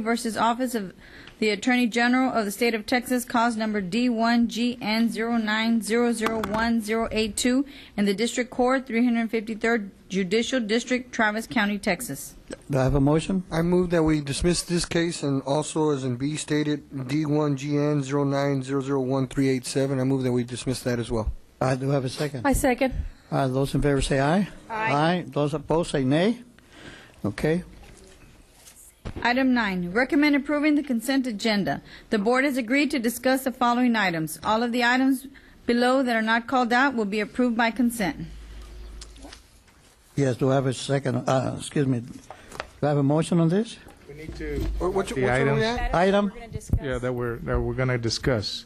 versus Office of the Attorney General of the State of Texas, cause number D1GN0900182 in the District Court, 353rd Judicial District, Travis County, Texas. Do I have a motion? I move that we dismiss this case, and also, as in B stated, D1GN090013887. I move that we dismiss that as well. I do have a second. I second. Those in favor say aye. Aye. Those opposed say nay. Okay. Item 9, recommend approving the consent agenda. The board has agreed to discuss the following items. All of the items below that are not called out will be approved by consent. Yes, do I have a second? Excuse me. Do I have a motion on this? We need to. Which the one are items, we at? Item? yeah, that we're going to discuss.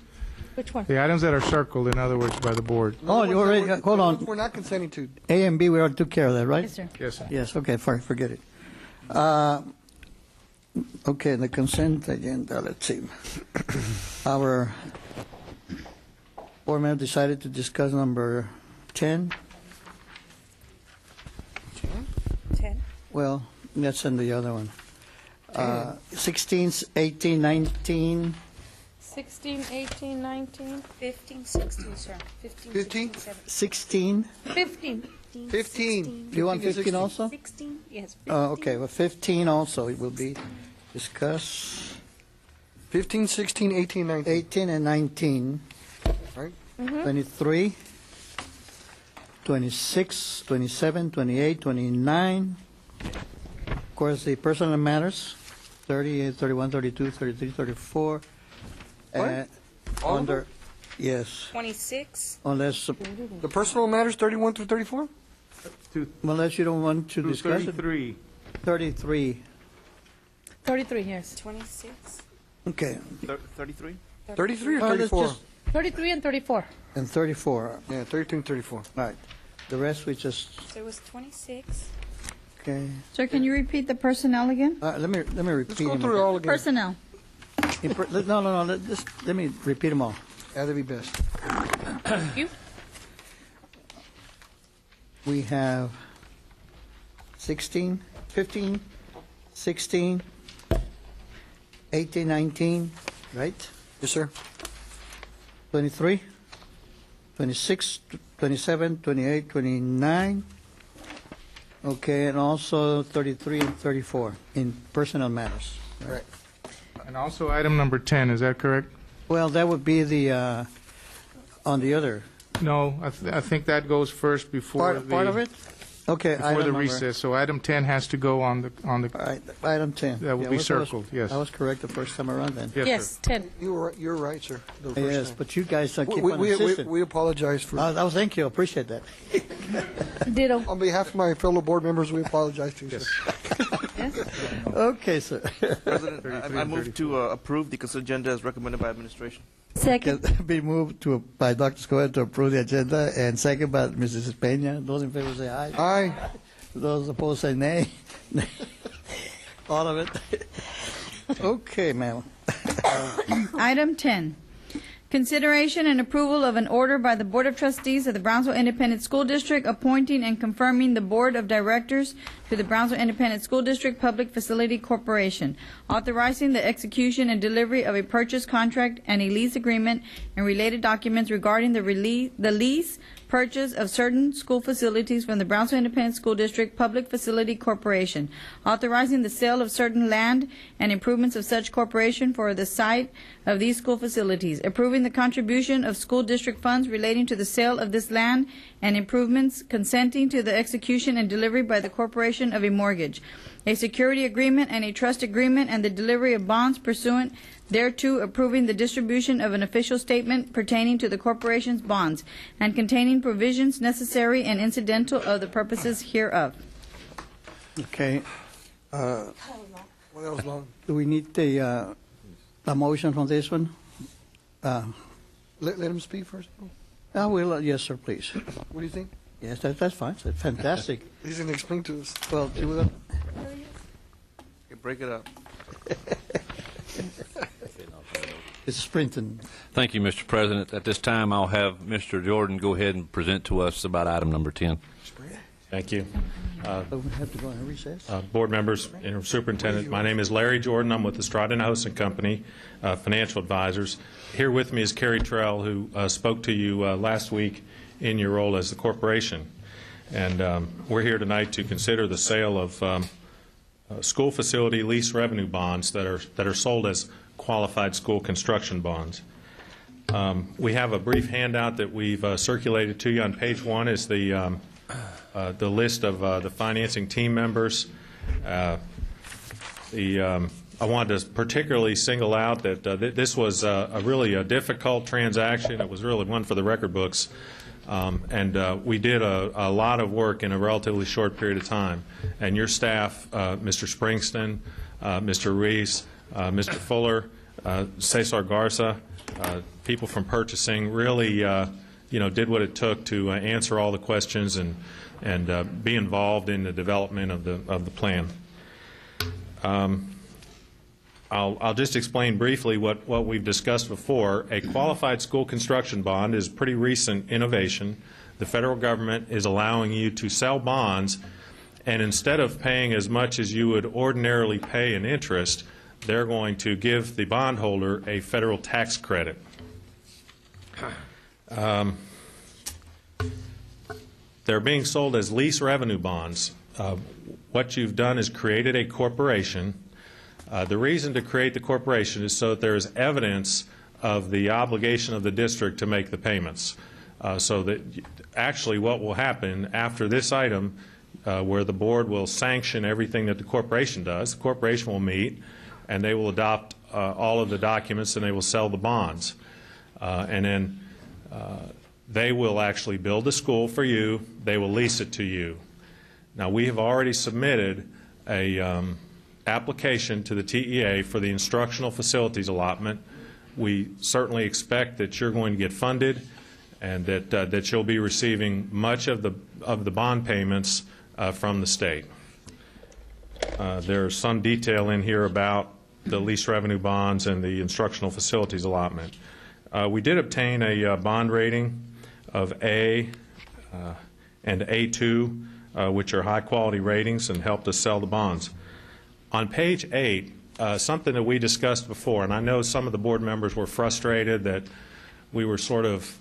Which one? The items that are circled, in other words, by the board. Oh, you already, hold on. We're not consenting to. A and B, we already took care of that, right? Yes, sir. Yes, sir. Yes, okay, forget it. Okay, the consent agenda, let's see. Our board member decided to discuss number 10. 10. Well, that's in the other one. 16, 18, 19. 16, 18, 19. 15, 16, sir. 15, 15? 16. 15. 15. Do you want 15 also? 16, yes. 15. Okay, well, 15 also, it will be discussed. 15, 16, 18, 19. 18 and 19. Right? 23, 26, 27, 28, 29. Of course, the personal matters, 30, 31, 32, 33, 34. What? All of Under, them? yes, 26, unless The personal matters 31 through 34? unless you don't want to discuss it. 33. 33. 33, yes. 26, Okay, 33? 33 or let's 34? just- 33 and 34. and 34. Yeah, 32 and 34. All right. The rest we just, so it was 26, okay. Sir, can you repeat the personnel again? Let me Let's repeat go them. through it all again. Personnel. No, let me repeat them all. That'd be best. You? We have 16, 15, 16, 18, 19, right? Yes, sir. 23, 26, 27, 28, 29. Okay, and also 33 and 34 in personnel matters. Right. And also item number 10, is that correct? Well, that would be the, on the other. No, I think that goes first before Part of it? Okay. Before item the number- recess. So item 10 has to go on the. All right, item 10. That will Yeah, be I was- circled, yes. I was correct the first time around then. Yes, Yes, sir. 10. You're right, sir. The first Yes, time. but you guys keep on we insisting. apologize for. Oh, thank you, appreciate that. Ditto. On behalf of my fellow board members, we apologize to you, Yes. sir. Okay, sir. President, I move to approve the consent agenda as recommended by administration. Second. Be moved by Dr. Escobar to approve the agenda, and second by Mrs. Peña. Those in favor say aye. Aye. Those opposed say nay. All of it. Okay, ma'am. Item 10, consideration and approval of an order by the Board of Trustees of the Brownsville Independent School District appointing and confirming the Board of Directors to the Brownsville Independent School District Public Facility Corporation, authorizing the execution and delivery of a purchase contract and a lease agreement and related documents regarding the lease, purchase of certain school facilities from the Brownsville Independent School District Public Facility Corporation, authorizing the sale of certain land and improvements of such corporation for the site of these school facilities, approving the contribution of school district funds relating to the sale of this land and improvements, consenting to the execution and delivery by the corporation of a mortgage, a security agreement and a trust agreement, and the delivery of bonds pursuant thereto, approving the distribution of an official statement pertaining to the corporation's bonds and containing provisions necessary and incidental of the purposes hereof. Okay. Well, that was long. Do we need a motion from this one? Let him speak first. I will, yes, sir, please. What do you think? Yes, that's fine. That's fantastic. He's going to explain to us. Well, Okay, break it up. it's sprinting. Thank you, Mr. President. At this time, I'll have Mr. Jordan go ahead and present to us about item number 10. Thank you. But we have to go in recess. Board members, and Superintendent, my name is Larry Jordan. I'm with the Stratton Host and Company, Financial Advisors. Here with me is Carrie Trell, who spoke to you last week in your role as the corporation. And we're here tonight to consider the sale of school facility lease revenue bonds that are sold as qualified school construction bonds. We have a brief handout that we've circulated to you. On page 1 is the list of the financing team members. I wanted to particularly single out that this was a really difficult transaction. It was really one for the record books. And we did a lot of work in a relatively short period of time. And your staff, Mr. Springston, Mr. Reese, Mr. Fuller, Cesar Garza, people from purchasing really did what it took to answer all the questions and be involved in the development of the plan. I'll just explain briefly what we've discussed before. A qualified school construction bond is a pretty recent innovation. The federal government is allowing you to sell bonds, and instead of paying as much as you would ordinarily pay in interest, they're going to give the bondholder a federal tax credit. They're being sold as lease revenue bonds. What you've done is created a corporation. The reason to create the corporation is so that there is evidence of the obligation of the district to make the payments. So that actually what will happen after this item, where the board will sanction everything that the corporation does, the corporation will meet and they will adopt all of the documents and they will sell the bonds. And then they will actually build a school for you. They will lease it to you. Now, we have already submitted a application to the TEA for the instructional facilities allotment. We certainly expect that you're going to get funded and that you'll be receiving much of the bond payments from the state. There's some detail in here about the lease revenue bonds and the instructional facilities allotment. We did obtain a bond rating of A and A2, which are high-quality ratings, and helped us sell the bonds. On page 8, something that we discussed before, and I know some of the board members were frustrated that we were sort of,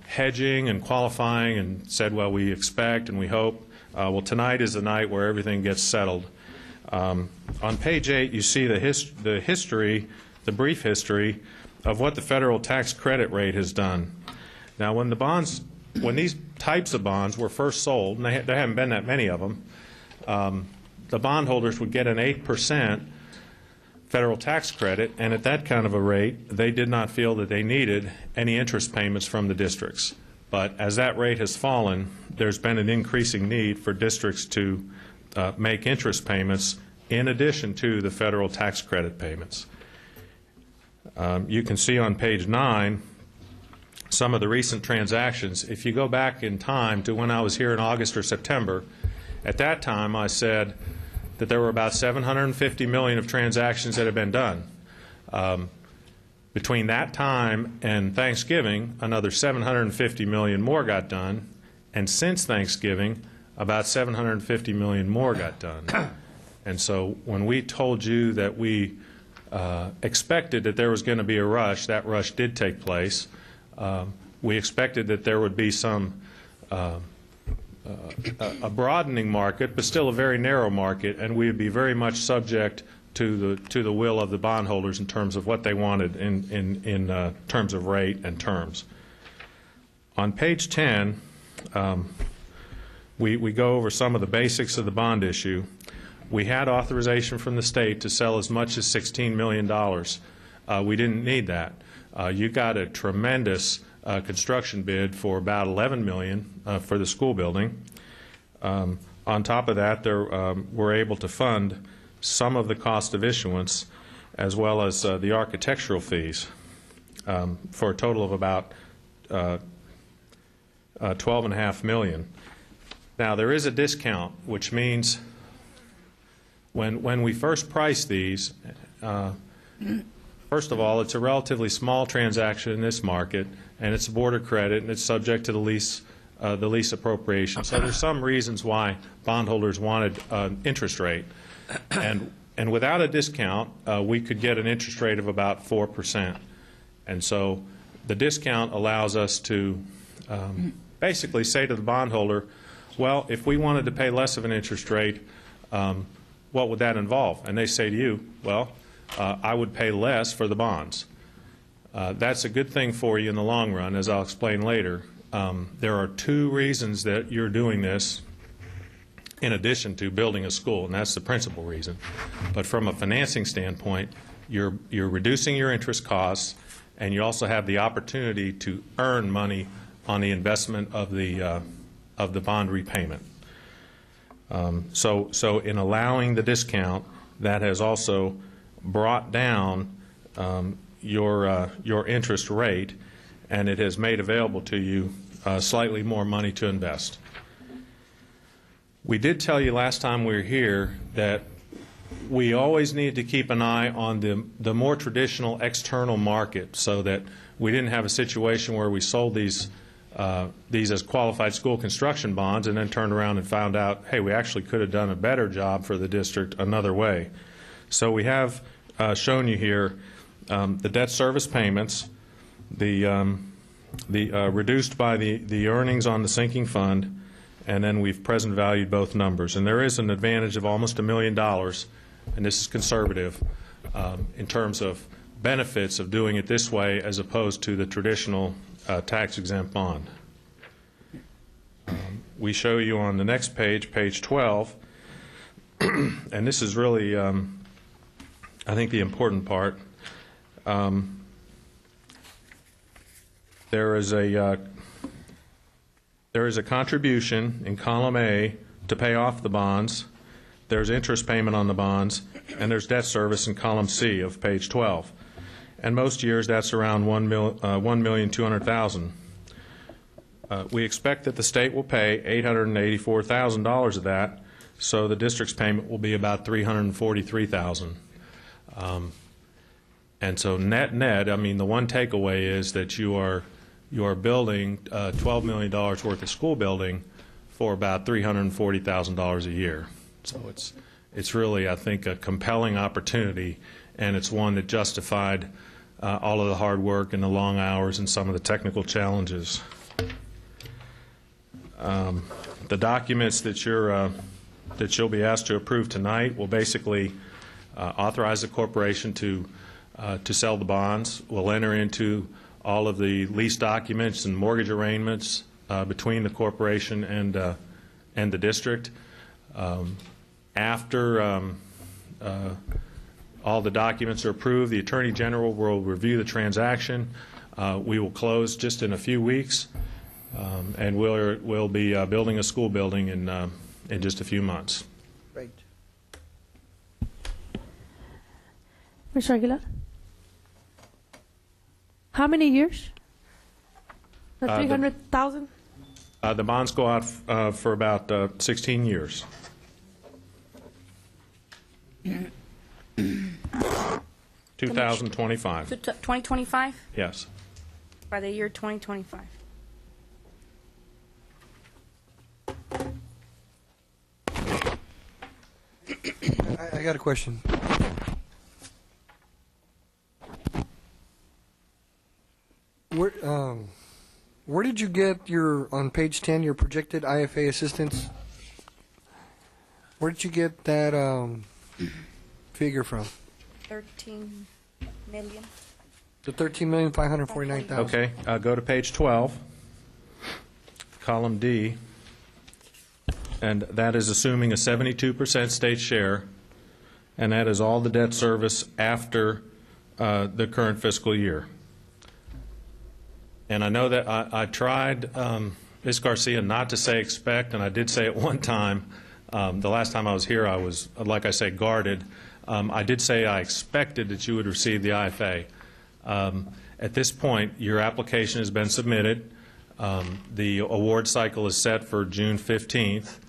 hedging and qualifying and said, well, we expect and we hope. Well, tonight is the night where everything gets settled. On page 8, you see the brief history of what the federal tax credit rate has done. Now, when these types of bonds were first sold, and there haven't been that many of them, the bondholders would get an 8% federal tax credit, and at that kind of a rate, they did not feel that they needed any interest payments from the districts. But as that rate has fallen, there's been an increasing need for districts to make interest payments in addition to the federal tax credit payments. You can see on page 9 some of the recent transactions. If you go back in time to when I was here in August or September, at that time I said that there were about $750 million of transactions that had been done. Between that time and Thanksgiving, another $750 million more got done, and since Thanksgiving, about $750 million more got done. And so when we told you that we expected that there was going to be a rush, that rush did take place. We expected that there would be some a broadening market, but still a very narrow market, and we would be very much subject to the will of the bondholders in terms of what they wanted in terms of rate and terms. On page 10, we go over some of the basics of the bond issue. We had authorization from the state to sell as much as $16 million. We didn't need that. You got a tremendous construction bid for about $11 million for the school building. On top of that, we're able to fund some of the cost of issuance as well as the architectural fees for a total of about $12.5 million. Now, there is a discount, which means when we first priced these, first of all, it's a relatively small transaction in this market, and it's a board of credit, and it's subject to the lease the lease appropriation. So there's some reasons why bondholders wanted an interest rate. And without a discount, we could get an interest rate of about 4%. And so the discount allows us to basically say to the bondholder, well, if we wanted to pay less of an interest rate, what would that involve? And they say to you, well, I would pay less for the bonds. That's a good thing for you in the long run, as I'll explain later. There are two reasons that you're doing this in addition to building a school, and that's the principal reason. But from a financing standpoint, you're reducing your interest costs, and you also have the opportunity to earn money on the investment of the bond repayment. So in allowing the discount, that has also brought down your interest rate, and it has made available to you slightly more money to invest. We did tell you last time we were here that we always need to keep an eye on the more traditional external market, so that we didn't have a situation where we sold these as qualified school construction bonds and then turned around and found out, hey, we actually could have done a better job for the district another way. So we have shown you here the debt service payments, the reduced by the earnings on the sinking fund, and then we've present valued both numbers. And there is an advantage of almost $1 million, and this is conservative, in terms of benefits of doing it this way as opposed to the traditional tax-exempt bond. We show you on the next page, page 12, and this is really, I think, the important part. There is a contribution in column A to pay off the bonds. There's interest payment on the bonds, and there's debt service in column C of page 12. And most years that's around $1,200,000. We expect that the state will pay $884,000 of that, so the district's payment will be about $343,000. And so net, I mean, the one takeaway is that you are building $12 million worth of school building for about $340,000 a year. So it's really, I think, a compelling opportunity, and it's one that justified all of the hard work and the long hours and some of the technical challenges. The documents that you'll be asked to approve tonight will basically authorize the corporation to sell the bonds. We'll enter into all of the lease documents and mortgage arrangements between the corporation and the district. After all the documents are approved, the Attorney General will review the transaction. We will close just in a few weeks, and we'll be building a school building in just a few months. Great. Mr. Aguilar? How many years? The 300,000? The bonds go out for about 16 years. 2025. 2025? Yes. By the year 2025. I got a question. Where did you get on page 10, your projected IFA assistance? Where did you get that figure from? 13 million. The 13,549,000. Okay. Go to page 12, column D, and that is assuming a 72% state share, and that is all the debt service after the current fiscal year. And I know that I tried, Ms. Garcia, not to say expect, and I did say at one time, the last time I was here, I was, like I say, guarded. I did say I expected that you would receive the IFA. At this point, your application has been submitted. The award cycle is set for June 15th.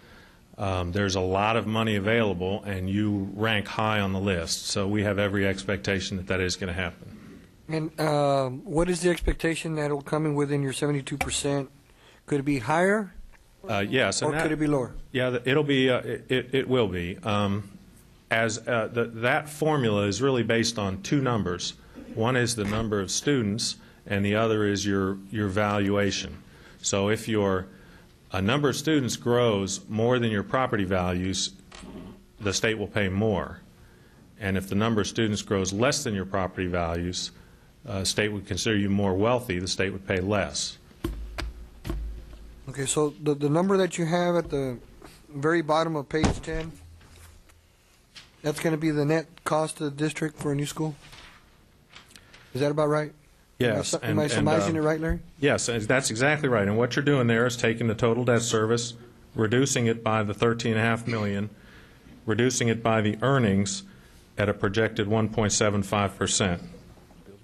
There's a lot of money available, and you rank high on the list. So we have every expectation that that is going to happen. And what is the expectation that it will come in within your 72% Could it be higher Yes. and or could it be lower? Yeah, it'll be, it will be. That formula is really based on two numbers. One is the number of students, and the other is your valuation. So if your number of students grows more than your property values, the state will pay more. And if the number of students grows less than your property values, state would consider you more wealthy, the state would pay less. Okay, so the number that you have at the very bottom of page 10, that's going to be the net cost to the district for a new school? Is that about right? Yes. Am I surmising it right, Larry? Yes, that's exactly right. And what you're doing there is taking the total debt service, reducing it by the $13.5 million, reducing it by the earnings at a projected 1.75%.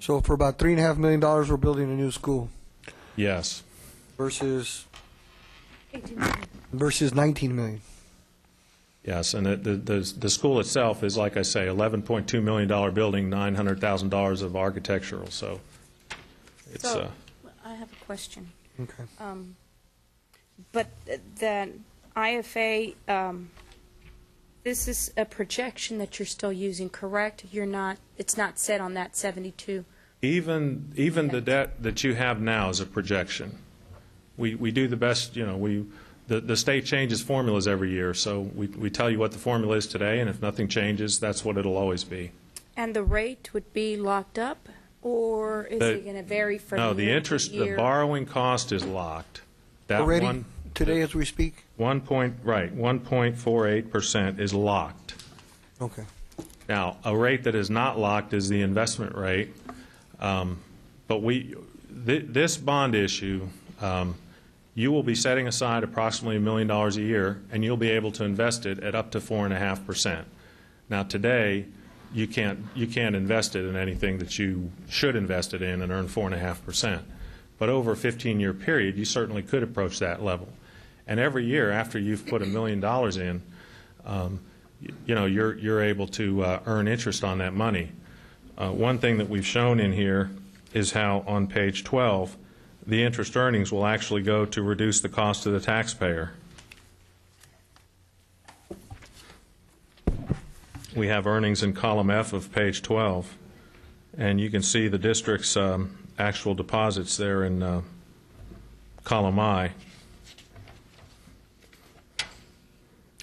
So for about $3.5 million, we're building a new school Yes. versus 19 million. Yes, and the school itself is, like I say, $11.2 million building, $900,000 of architectural, so it's... So, I have a question. Okay. But the IFA, this is a projection that you're still using, correct? You're not, it's not set on that 72? Even the debt that you have now is a projection. We do the best, the state changes formulas every year, so we tell you what the formula is today, and if nothing changes, that's what it'll always be. And the rate would be locked up, or is it going to vary from year No, the interest, to year? the borrowing cost is locked. That Already, today as we speak? 1.48% is locked. Okay. Now, a rate that is not locked is the investment rate, but this bond issue, you will be setting aside approximately $1 million a year, and you'll be able to invest it at up to 4.5%. Now, today, you can't invest it in anything that you should invest it in and earn 4.5%. But over a 15-year period, you certainly could approach that level. And every year after you've put $1 million in, you're able to earn interest on that money. One thing that we've shown in here is how on page 12, the interest earnings will actually go to reduce the cost to the taxpayer. We have earnings in column F of page 12, and you can see the district's actual deposits there in column I.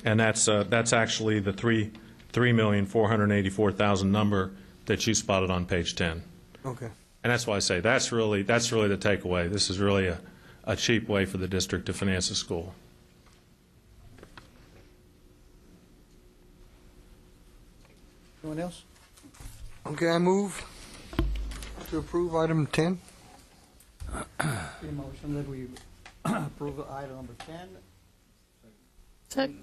And that's actually the $3,484,000 number that you spotted on page 10. Okay. And that's why I say that's really the takeaway. This is really a cheap way for the district to finance a school. Anyone else? Okay, I move to approve item 10. Motion that we approve item number 10.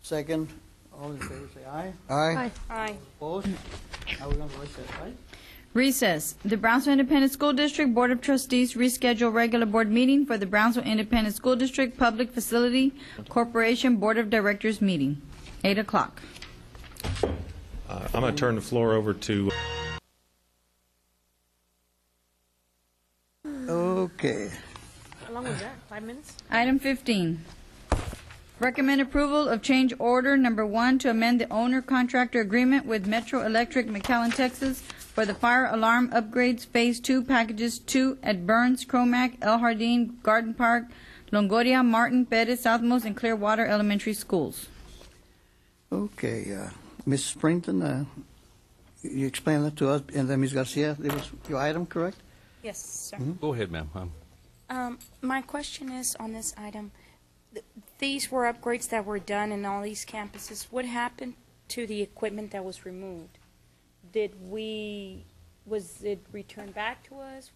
Second. All in favor say aye. Aye. Aye. Opposed? Now we're going to recess, right? Recess. The Brownsville Independent School District Board of Trustees reschedule regular board meeting for the Brownsville Independent School District Public Facility Corporation Board of Directors meeting, 8 o'clock. I'm going to turn the floor over to... Okay. How long was that? 5 minutes? Item 15. Recommend approval of change order number 1 to amend the owner-contractor agreement with Metro Electric McAllen, Texas for the fire alarm upgrades Phase 2 Packages 2 at Burns, Cromack, El Jardín, Garden Park, Longoria, Martin, Perez, Southmost, and Clearwater Elementary Schools. Okay. Ms. Springton, you explained that to us, and then Ms. Garcia, it was your item, correct? Yes, sir. Go ahead, ma'am. My question is on this item, these were upgrades that were done in all these campuses. What happened to the equipment that was removed? Was it returned back to us,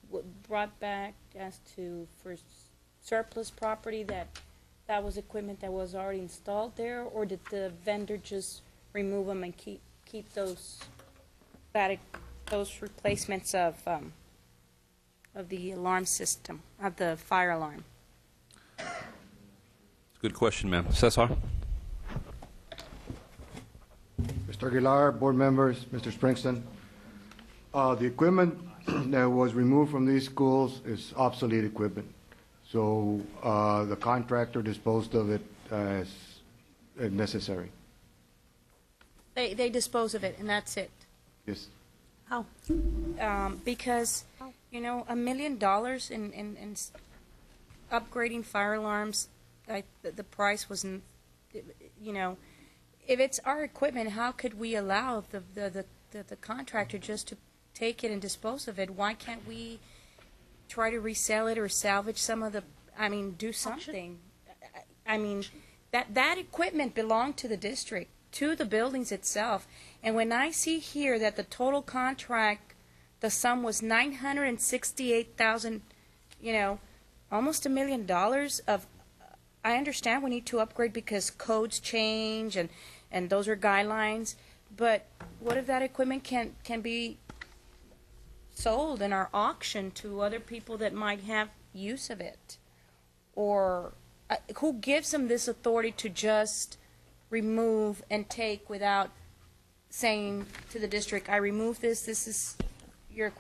brought back as to for surplus property that was equipment that was already installed there, or did the vendor just remove them and keep those replacements of the alarm system, of the fire alarm? Good question, ma'am. Cesar? Mr. Aguilar, board members, Mr. Springston. The equipment that was removed from these schools is obsolete equipment. So the contractor disposed of it as necessary. They dispose of it, and that's it. Yes. How? Because, you know, $1 million in upgrading fire alarms, the price wasn't, you know, if it's our equipment, how could we allow the contractor just to take it and dispose of it? Why can't we try to resell it or salvage some of the, I mean, do something? I mean, that equipment belonged to the district, to the buildings itself. And when I see here that the total contract, the sum was $968,000, you know, almost $1 million of, I understand we need to upgrade because codes change and those are guidelines, but what if that equipment can be sold in our auction to other people that might have use of it? Or who gives them this authority to just remove and take without saying to the district, I remove this is your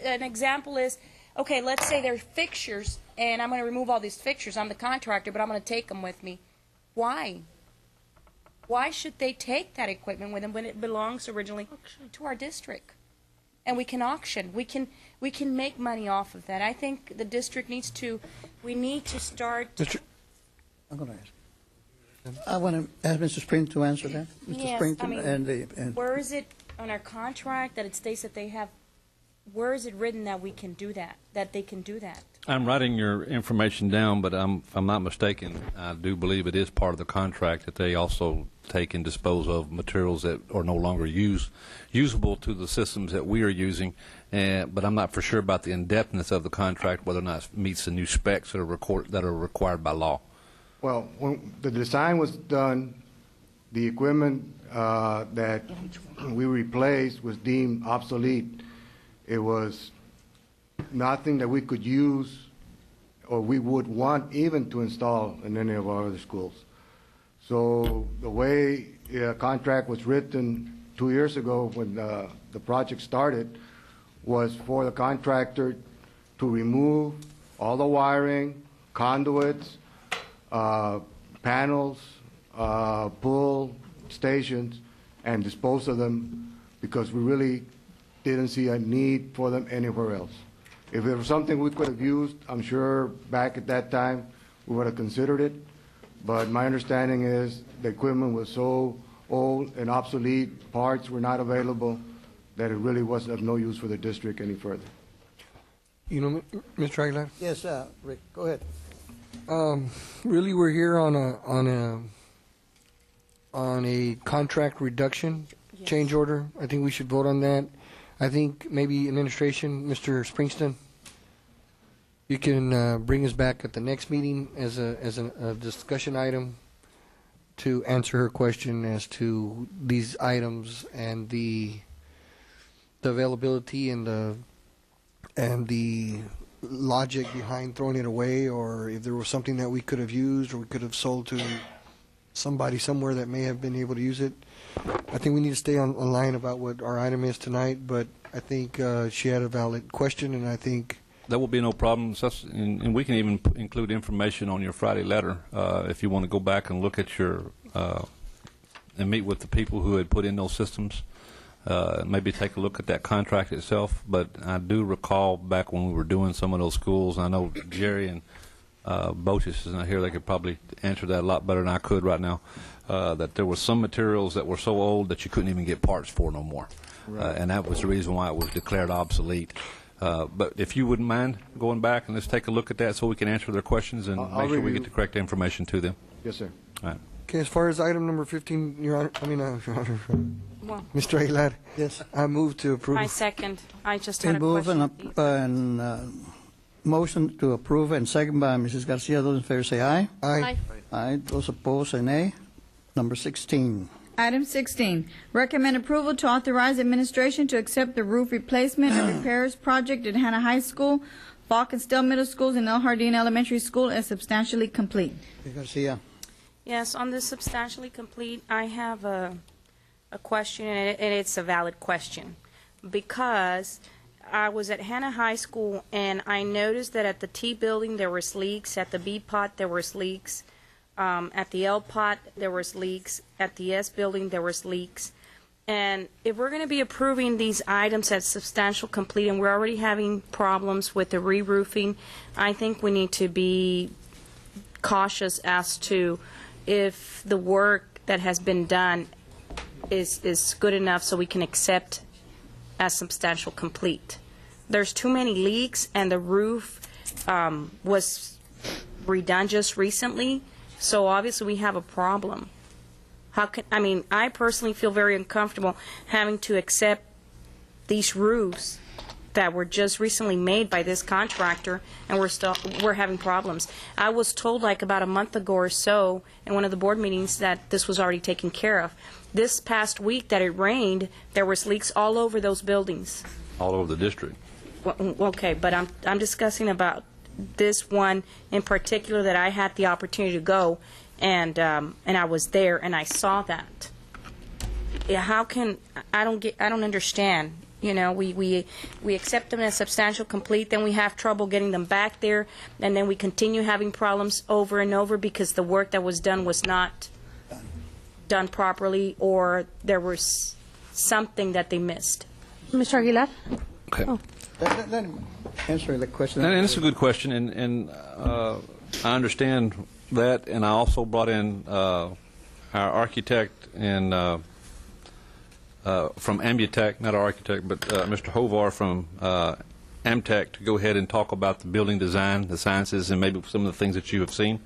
an example is, okay, let's say they're fixtures, and I'm going to remove all these fixtures. I'm the contractor, but I'm going to take them with me. Why? Why should they take that equipment with them when it belongs originally to our district? And we can auction. We can make money off of that. I think the district needs to. We need to start. I'm going to ask. I want to ask Mr. Spring to answer that. Mr. Yes, Springton, I mean, where is it on our contract that it states that they have? Where is it written that we can do that? That they can do that? I'm writing your information down, but if I'm not mistaken, I do believe it is part of the contract that they also take and dispose of materials that are no longer usable to the systems that we are using. But I'm not for sure about the in-depthness of the contract, whether or not it meets the new specs that are required by law. Well, when the design was done, the equipment that we replaced was deemed obsolete. It was nothing that we could use or we would want even to install in any of our other schools. So the way the contract was written 2 years ago when the project started was for the contractor to remove all the wiring, conduits, panels, pull stations, and dispose of them because we really didn't see a need for them anywhere else. If there was something we could have used, I'm sure back at that time we would have considered it. But my understanding is the equipment was so old and obsolete, parts were not available, that it really was of no use for the district any further. You know, Mr. Aguilar? Yes, Rick, go ahead. Really, we're here on a contract reduction change order. I think we should vote on that. I think maybe administration, Mr. Springston, you can bring us back at the next meeting as a discussion item to answer her question as to these items and the availability and the logic behind throwing it away, or if there was something that we could have used or we could have sold to somebody somewhere that may have been able to use it. I think we need to stay on line about what our item is tonight, but I think she had a valid question, and I think That will be no problem, and we can even include information on your Friday letter if you want to go back and look at your and meet with the people who had put in those systems. Maybe take a look at that contract itself. But I do recall back when we were doing some of those schools, I know Jerry and Botis is not here, they could probably answer that a lot better than I could right now, that there were some materials that were so old that you couldn't even get parts for no more. Right. And that was the reason why it was declared obsolete. But if you wouldn't mind going back and let's take a look at that so we can answer their questions and make sure we get the correct information to them. Yes, sir. All right. okay. As far as item number 15, Your Honor, Your Honor, Well, Mr. Aguilar, Yes. I move to approve. I second. I just had Been a moved question. and motion to approve and second by Mrs. Garcia. Those in favor say aye. Aye. Aye. Those opposed say nay. Number 16. Item 16, recommend approval to authorize administration to accept the roof replacement and repairs project at Hannah High School, Falk and Stell Middle Schools, and El Jardín Elementary School as substantially complete. Ms. Garcia. Yes, on this substantially complete, I have a question, and it's a valid question, because I was at Hannah High School, and I noticed that at the T building there was leaks, at the B pot there was leaks, at the L pot there was leaks, at the S building there was leaks. And if we're going to be approving these items at substantial complete, and we're already having problems with the re-roofing, I think we need to be cautious as to if the work that has been done is good enough so we can accept as substantial complete. There's too many leaks, and the roof was redone just recently, so obviously we have a problem. I personally feel very uncomfortable having to accept these roofs that were just recently made by this contractor, and we're having problems. I was told like about a month ago or so in one of the board meetings that this was already taken care of. This past week that it rained, there was leaks all over those buildings. All over the district. Well, okay, but I'm discussing about this one in particular that I had the opportunity to go, and I was there and I saw that. Yeah, how can I don't understand. You know, we accept them as substantial complete, then we have trouble getting them back there, and then we continue having problems over and over because the work that was done was not done properly, or there was something that they missed. Mr. Aguilar? Okay. Oh. Let him answer the question. And it's a good question, and I understand that, and I also brought in our architect and from Ambutech, not our architect, but Mr. Hovar from Amtech to go ahead and talk about the building design, the sciences, and maybe some of the things that you have seen,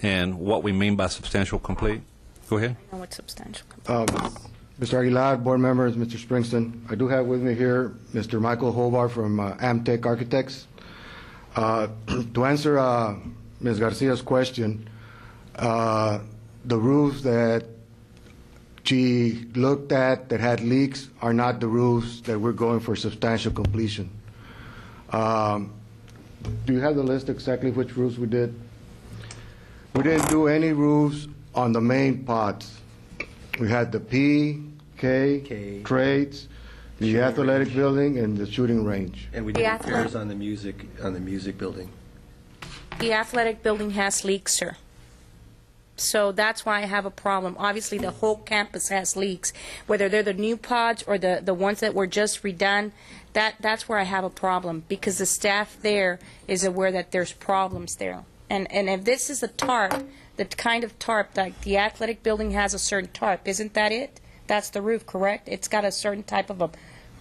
and what we mean by substantial complete. Go ahead. I know what substantial complete. Mr. Aguilar, board members, Mr. Springston, I do have with me here Mr. Michael Hovar from Amtech Architects. To answer Ms. Garcia's question, the roofs that she looked at that had leaks are not the roofs that we're going for substantial completion. Do you have the list exactly which roofs we did? We didn't do any roofs on the main pots. We had the P, K, trades, the athletic building, and the shooting range. And we did repairs on the music building. The athletic building has leaks, sir. So that's why I have a problem. Obviously, the whole campus has leaks, whether they're the new pods or the ones that were just redone. That's where I have a problem, because the staff there is aware that there's problems there. And if this is a tarp, the kind of tarp, like the athletic building has a certain tarp, isn't that it? That's the roof, correct? It's got a certain type of a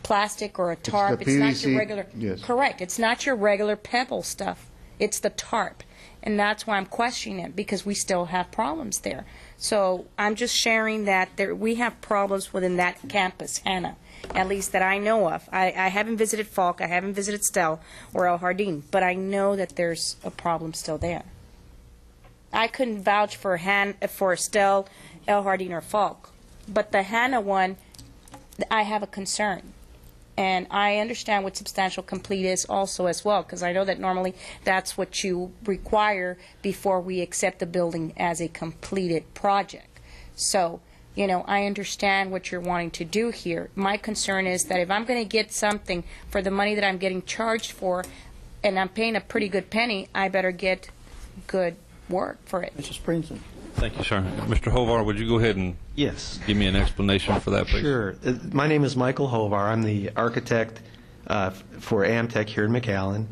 plastic or a tarp. It's the not PVC, your regular. yes. Correct. It's not your regular pebble stuff. It's the tarp. And that's why I'm questioning it, because we still have problems there. So I'm just sharing that we have problems within that campus, Hannah, at least that I know of. I haven't visited Falk, I haven't visited Stell or El Jardín, but I know that there's a problem still there. I couldn't vouch for Stell, El Jardín, or Falk, but the Hannah one, I have a concern. And I understand what substantial complete is also as well, because I know that normally that's what you require before we accept the building as a completed project. So, you know, I understand what you're wanting to do here. My concern is that if I'm going to get something for the money that I'm getting charged for, and I'm paying a pretty good penny, I better get good work for it. Mr. Springston. Thank you, sir. Mr. Hovar, would you go ahead and Yes. give me an explanation for that, please? Sure. My name is Michael Hovar. I'm the architect for Amtech here in McAllen,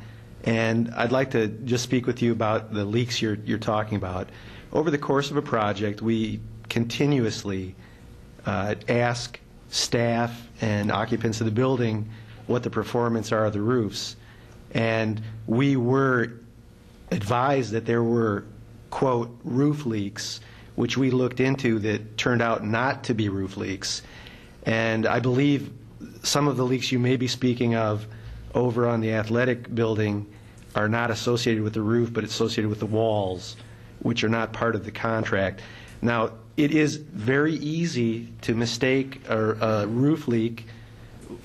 and I'd like to just speak with you about the leaks you're talking about. Over the course of a project, we continuously ask staff and occupants of the building what the performance are of the roofs, and we were advised that there were, quote, roof leaks, which we looked into that turned out not to be roof leaks. And I believe some of the leaks you may be speaking of over on the athletic building are not associated with the roof, but associated with the walls, which are not part of the contract. Now, it is very easy to mistake a roof leak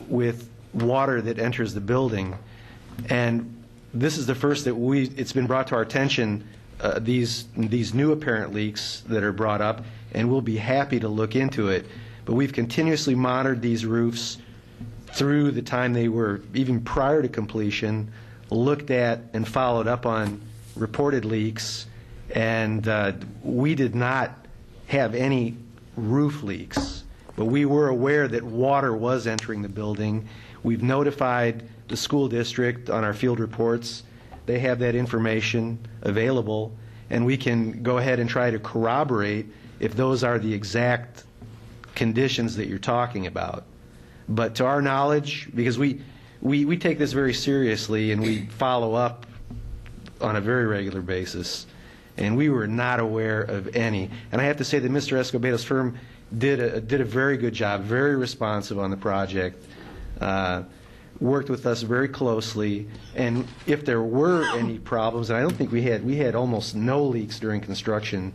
with water that enters the building. And this is the first that it's been brought to our attention, these new apparent leaks that are brought up, and we'll be happy to look into it. But we've continuously monitored these roofs through the time they were, even prior to completion, looked at and followed up on reported leaks, and we did not have any roof leaks, but we were aware that water was entering the building. We've notified the school district on our field reports. They have that information available, and we can go ahead and try to corroborate if those are the exact conditions that you're talking about. But to our knowledge, because we take this very seriously and we follow up on a very regular basis, and we were not aware of any. And I have to say that Mr. Escobedo's firm did a very good job, very responsive on the project, worked with us very closely, and if there were any problems, and I don't think we had almost no leaks during construction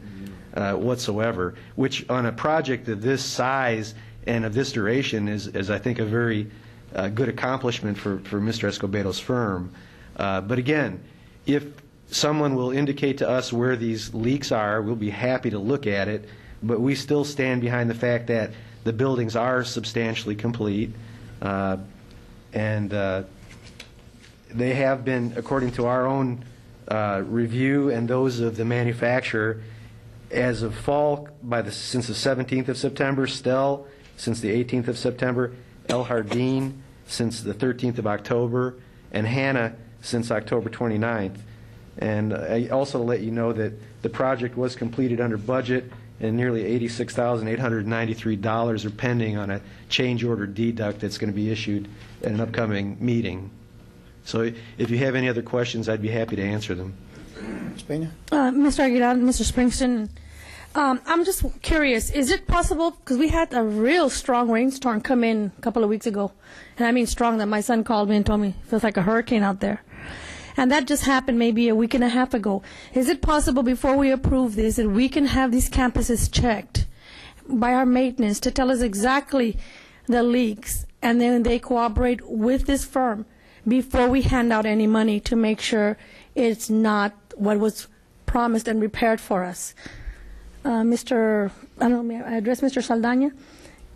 whatsoever, which on a project of this size and of this duration is I think, a very good accomplishment for Mr. Escobedo's firm. But again, if someone will indicate to us where these leaks are, we'll be happy to look at it, but we still stand behind the fact that the buildings are substantially complete, and they have been, according to our own review and those of the manufacturer, as of fall, since the 17th of September, Stell since the 18th of September, El Jardín since the 13th of October, and Hannah since October 29th. And I also let you know that the project was completed under budget, and nearly $86,893 are pending on a change order deduct that's going to be issued at an upcoming meeting. So if you have any other questions, I'd be happy to answer them. Ms. Peña? Mr. Aguilar, Mr. Springston, I'm just curious, is it possible, because we had a real strong rainstorm come in a couple of weeks ago, and I mean strong that my son called me and told me it feels like a hurricane out there. And that just happened maybe a week and a half ago. Is it possible before we approve this that we can have these campuses checked by our maintenance to tell us exactly the leaks, and then they cooperate with this firm before we hand out any money to make sure it's not what was promised and repaired for us? I don't know, may I address Mr. Saldaña?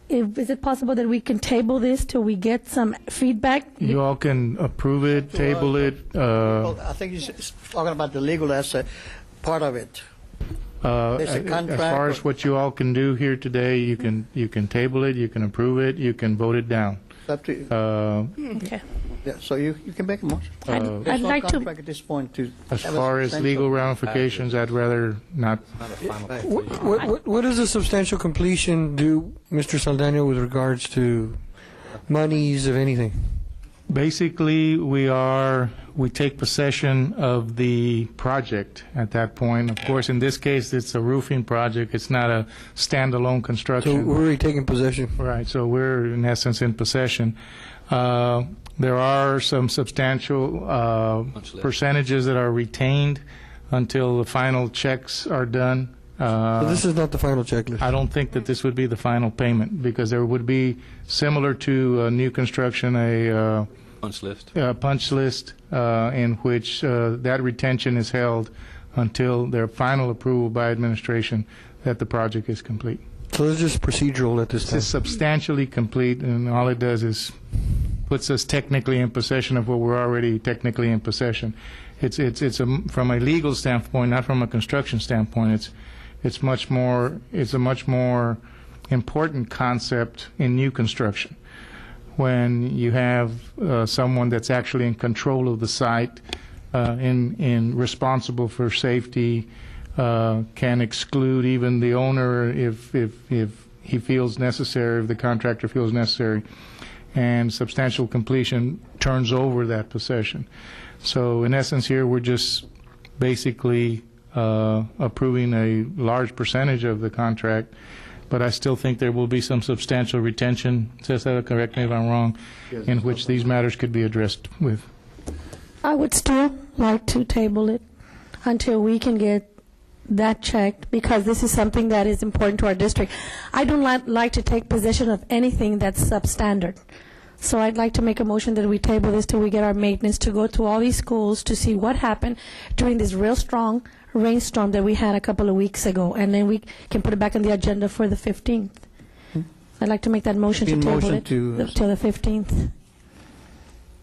Is it possible that we can table this till we get some feedback? You all can approve it, table it. Well, I think he's talking about the legal aspect, part of it. There's a contract. As far as what you all can do here today, you can table it, you can approve it, you can vote it down. It's up to you. Okay. Yeah, so you can make a motion. I'd There's no like to. contract at this point to. As have a far as substantial- legal ramifications, I'd rather not. What does a substantial completion do, Mr. Saldaña, with regards to monies of anything? Basically, we take possession of the project at that point. Of course, in this case, it's a roofing project. It's not a standalone So construction. we're already taking possession. Right, so we're in essence in possession. There are some substantial percentages that are retained until the final checks are done. So this is not the final checklist. I don't think that this would be the final payment, because there would be, similar to new construction, a Punch list. punch list in which that retention is held until their final approval by administration that the project is complete. So it's just procedural at this It's time. substantially complete, and all it does is puts us technically in possession of what we're already technically in possession. It's from a legal standpoint, not from a construction standpoint. It's a much more important concept in new construction, when you have someone that's actually in control of the site, in responsible for safety, can exclude even the owner if he feels necessary, if the contractor feels necessary, and substantial completion turns over that possession. So in essence here, we're just basically approving a large percentage of the contract, but I still think there will be some substantial retention, Cesar, correct me if I'm wrong, in which these matters could be addressed with. I would still like to table it until we can get that checked, because this is something that is important to our district. I don't like to take possession of anything that's substandard. So I'd like to make a motion that we table this till we get our maintenance to go to all these schools to see what happened during this real strong rainstorm that we had a couple of weeks ago, and then we can put it back on the agenda for the 15th. I'd like to make that motion to table it till the 15th.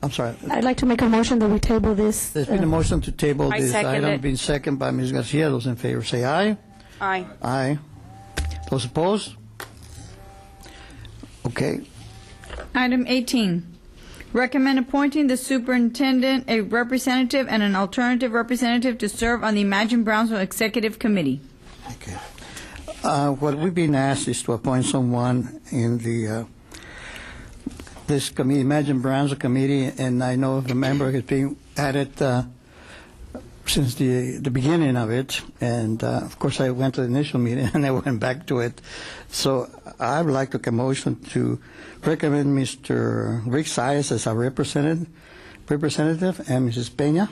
I'm sorry. I'd like to make a motion that we table this. There's been a motion to table I this second item, it. being seconded by Ms. Garcia. Those in favor say aye. Aye. Aye. Those opposed? Okay. Item 18, recommend appointing the superintendent, a representative, and an alternative representative to serve on the Imagine Brownsville Executive Committee. Okay. What we've been asked is to appoint someone in the this committee, Imagine Brownsville Committee, and I know the member has been at it since the beginning of it, and of course I went to the initial meeting and I went back to it. So I would like to make a motion to recommend Mr. Rick Sias as our representative, and Mrs. Peña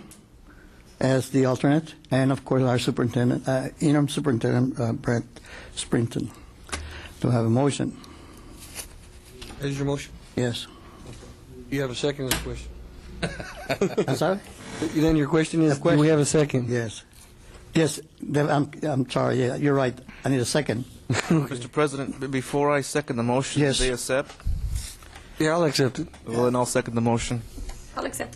as the alternate, and of course our superintendent, interim superintendent, Brett Springton. Do I have a motion? Is your motion? Yes. You have a second to this question? I'm sorry? Then your question is, do we have a second? Yes. Yes, I'm sorry, yeah, you're right. I need a second. Mr. President, before I second the motion, Yes. do they accept? Yeah, I'll accept it. Well, then I'll second the motion. I'll accept.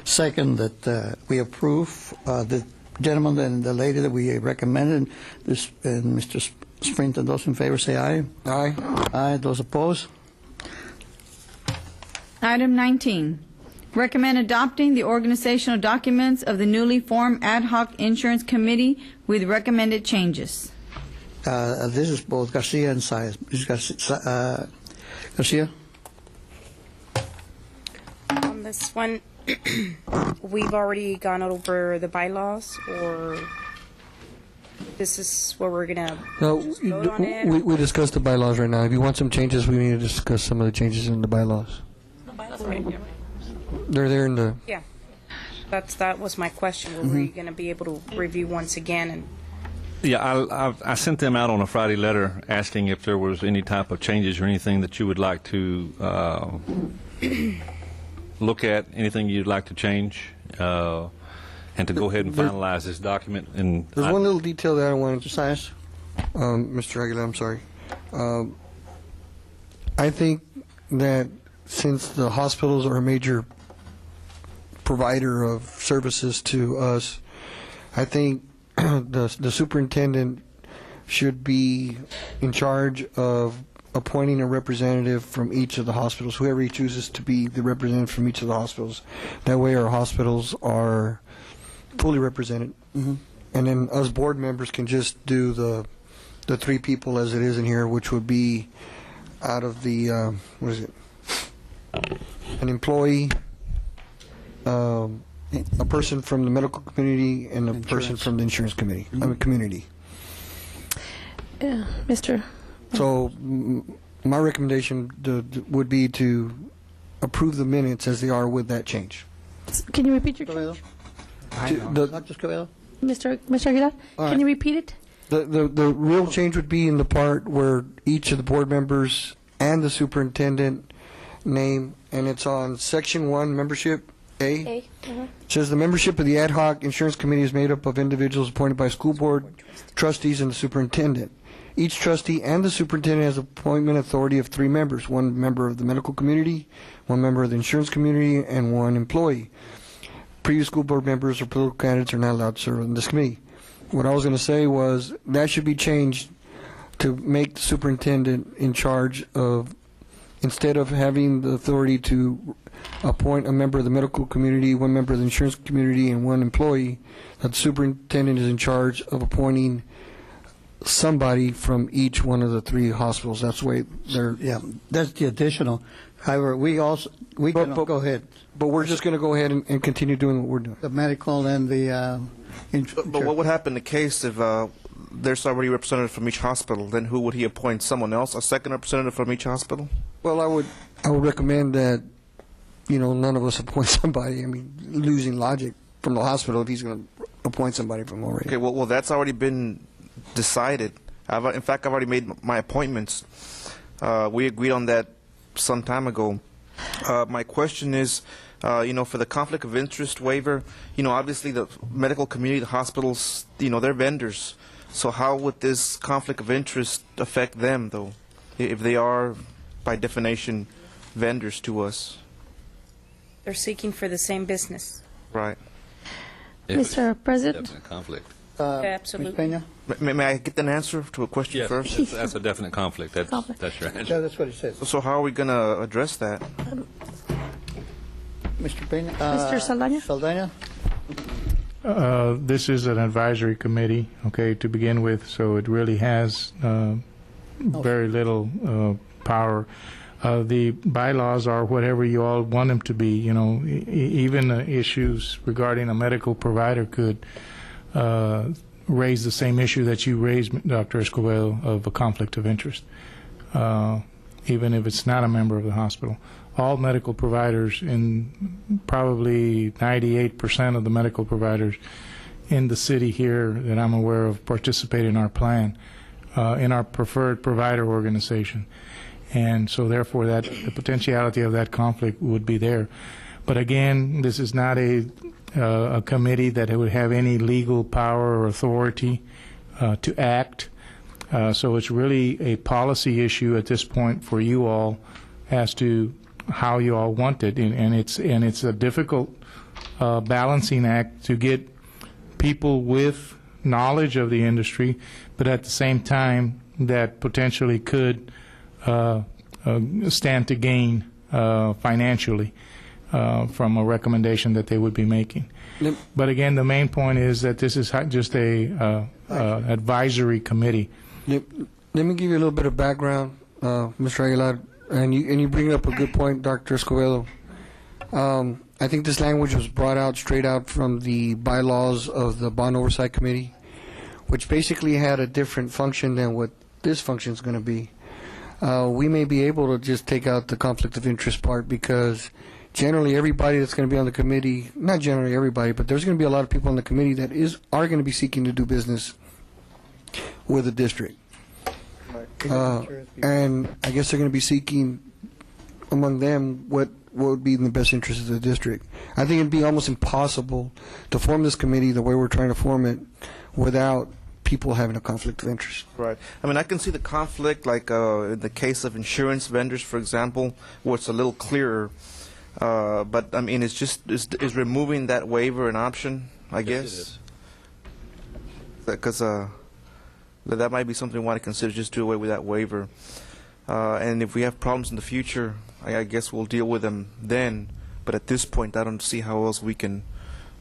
Second, that we approve the gentleman and the lady that we recommended, this, and Mr. Springton. Those in favor say aye. Aye. Aye. Those opposed? Item 19, recommend adopting the organizational documents of the newly formed Ad hoc Insurance Committee with recommended changes. This is both Garcia and Sias. Garcia? On this one, we've already gone over the bylaws, or this is where we're gonna No, just vote on it? we discussed the bylaws right now. If you want some changes, we need to discuss some of the changes in the bylaws. They're there in the, Yeah, that was my question. Were we gonna be able to review once again and? Yeah, I sent them out on a Friday letter asking if there was any type of changes or anything that you would like to look at, anything you'd like to change, and to go ahead and finalize this document. And there's one little detail that I wanted to, Sias? Mr. Aguilar, I'm sorry. I think that since the hospitals are a major provider of services to us, I think the superintendent should be in charge of appointing a representative from each of the hospitals, whoever he chooses to be the representative from each of the hospitals. That way our hospitals are fully represented. And then us board members can just do the three people as it is in here, which would be out of the, what is it? An employee, a person from the medical community, and a person from the insurance committee, community. Yeah, Mr. So my recommendation would be to approve the minutes as they are with that change. Can you repeat your change? Dr. Escobedo? Mr. Aguilar, All can right. you repeat it? The real change would be in the part where each of the board members and the superintendent name, and it's on section 1, membership A. It says the membership of the ad hoc insurance committee is made up of individuals appointed by school board trustees and the superintendent. Each trustee and the superintendent has appointment authority of 3 members, 1 member of the medical community, 1 member of the insurance community, and 1 employee. Previous school board members or political candidates are not allowed to serve on this committee. What I was going to say was that should be changed to make the superintendent in charge of, instead of having the authority to appoint a member of the medical community, 1 member of the insurance community, and 1 employee, that the superintendent is in charge of appointing somebody from each one of the 3 hospitals. That's the way they're. Yeah, that's the additional. However, go ahead. But we're just going to go ahead and continue doing what we're doing. The medical and the. But what would happen in the case if there's already a representative from each hospital? Then who would he appoint? Someone else, a second representative from each hospital? Well, I would recommend that, none of us appoint somebody. I mean, losing logic from the hospital if he's going to appoint somebody from already. Okay, well, that's already been decided. In fact, I've already made my appointments. We agreed on that some time ago. My question is, for the conflict of interest waiver, obviously the medical community, the hospitals, they're vendors. So how would this conflict of interest affect them, though, if they are, by definition, vendors to us? They're seeking for the same business. Right. Mr. President? Definite conflict. Absolutely. Ms. Peña? May I get an answer to a question Yes, first? that's a definite conflict. That's your Yeah, answer. that's what it says. So how are we going to address that? Mr. Peña? Mr. Saldaña? Saldaña? This is an advisory committee, okay, to begin with, so it really has very little power. The bylaws are whatever you all want them to be, you know, even issues regarding a medical provider could raise the same issue that you raised, Dr. Escobedo, of a conflict of interest, even if it's not a member of the hospital. All medical providers, in probably 98% of the medical providers in the city here that I'm aware of, participate in our plan, in our preferred provider organization. And so therefore the potentiality of that conflict would be there. But again, this is not a committee that would have any legal power or authority to act. So it's really a policy issue at this point for you all as to how you all want it, and it's a difficult balancing act to get people with knowledge of the industry, but at the same time that potentially could stand to gain financially from a recommendation that they would be making. But again, the main point is that this is just a advisory committee. Let me give you a little bit of background, Mr. Aguilar. And you bring up a good point, Dr. Escobedo. I think this language was brought out straight out from the bylaws of the Bond Oversight Committee, which basically had a different function than what this function is going to be. We may be able to just take out the conflict of interest part because generally everybody that's going to be on the committee, not generally everybody, but there's going to be a lot of people on the committee that are going to be seeking to do business with the district. And I guess they're going to be seeking among them what would be in the best interest of the district. I think it'd be almost impossible to form this committee the way we're trying to form it without people having a conflict of interest. Right. I mean, I can see the conflict, like in the case of insurance vendors, for example, where it's a little clearer. But I mean, it's just is removing that waiver an option, I guess? Because that might be something we want to consider, just do away with that waiver. And if we have problems in the future, I guess we'll deal with them then. But at this point, I don't see how else we can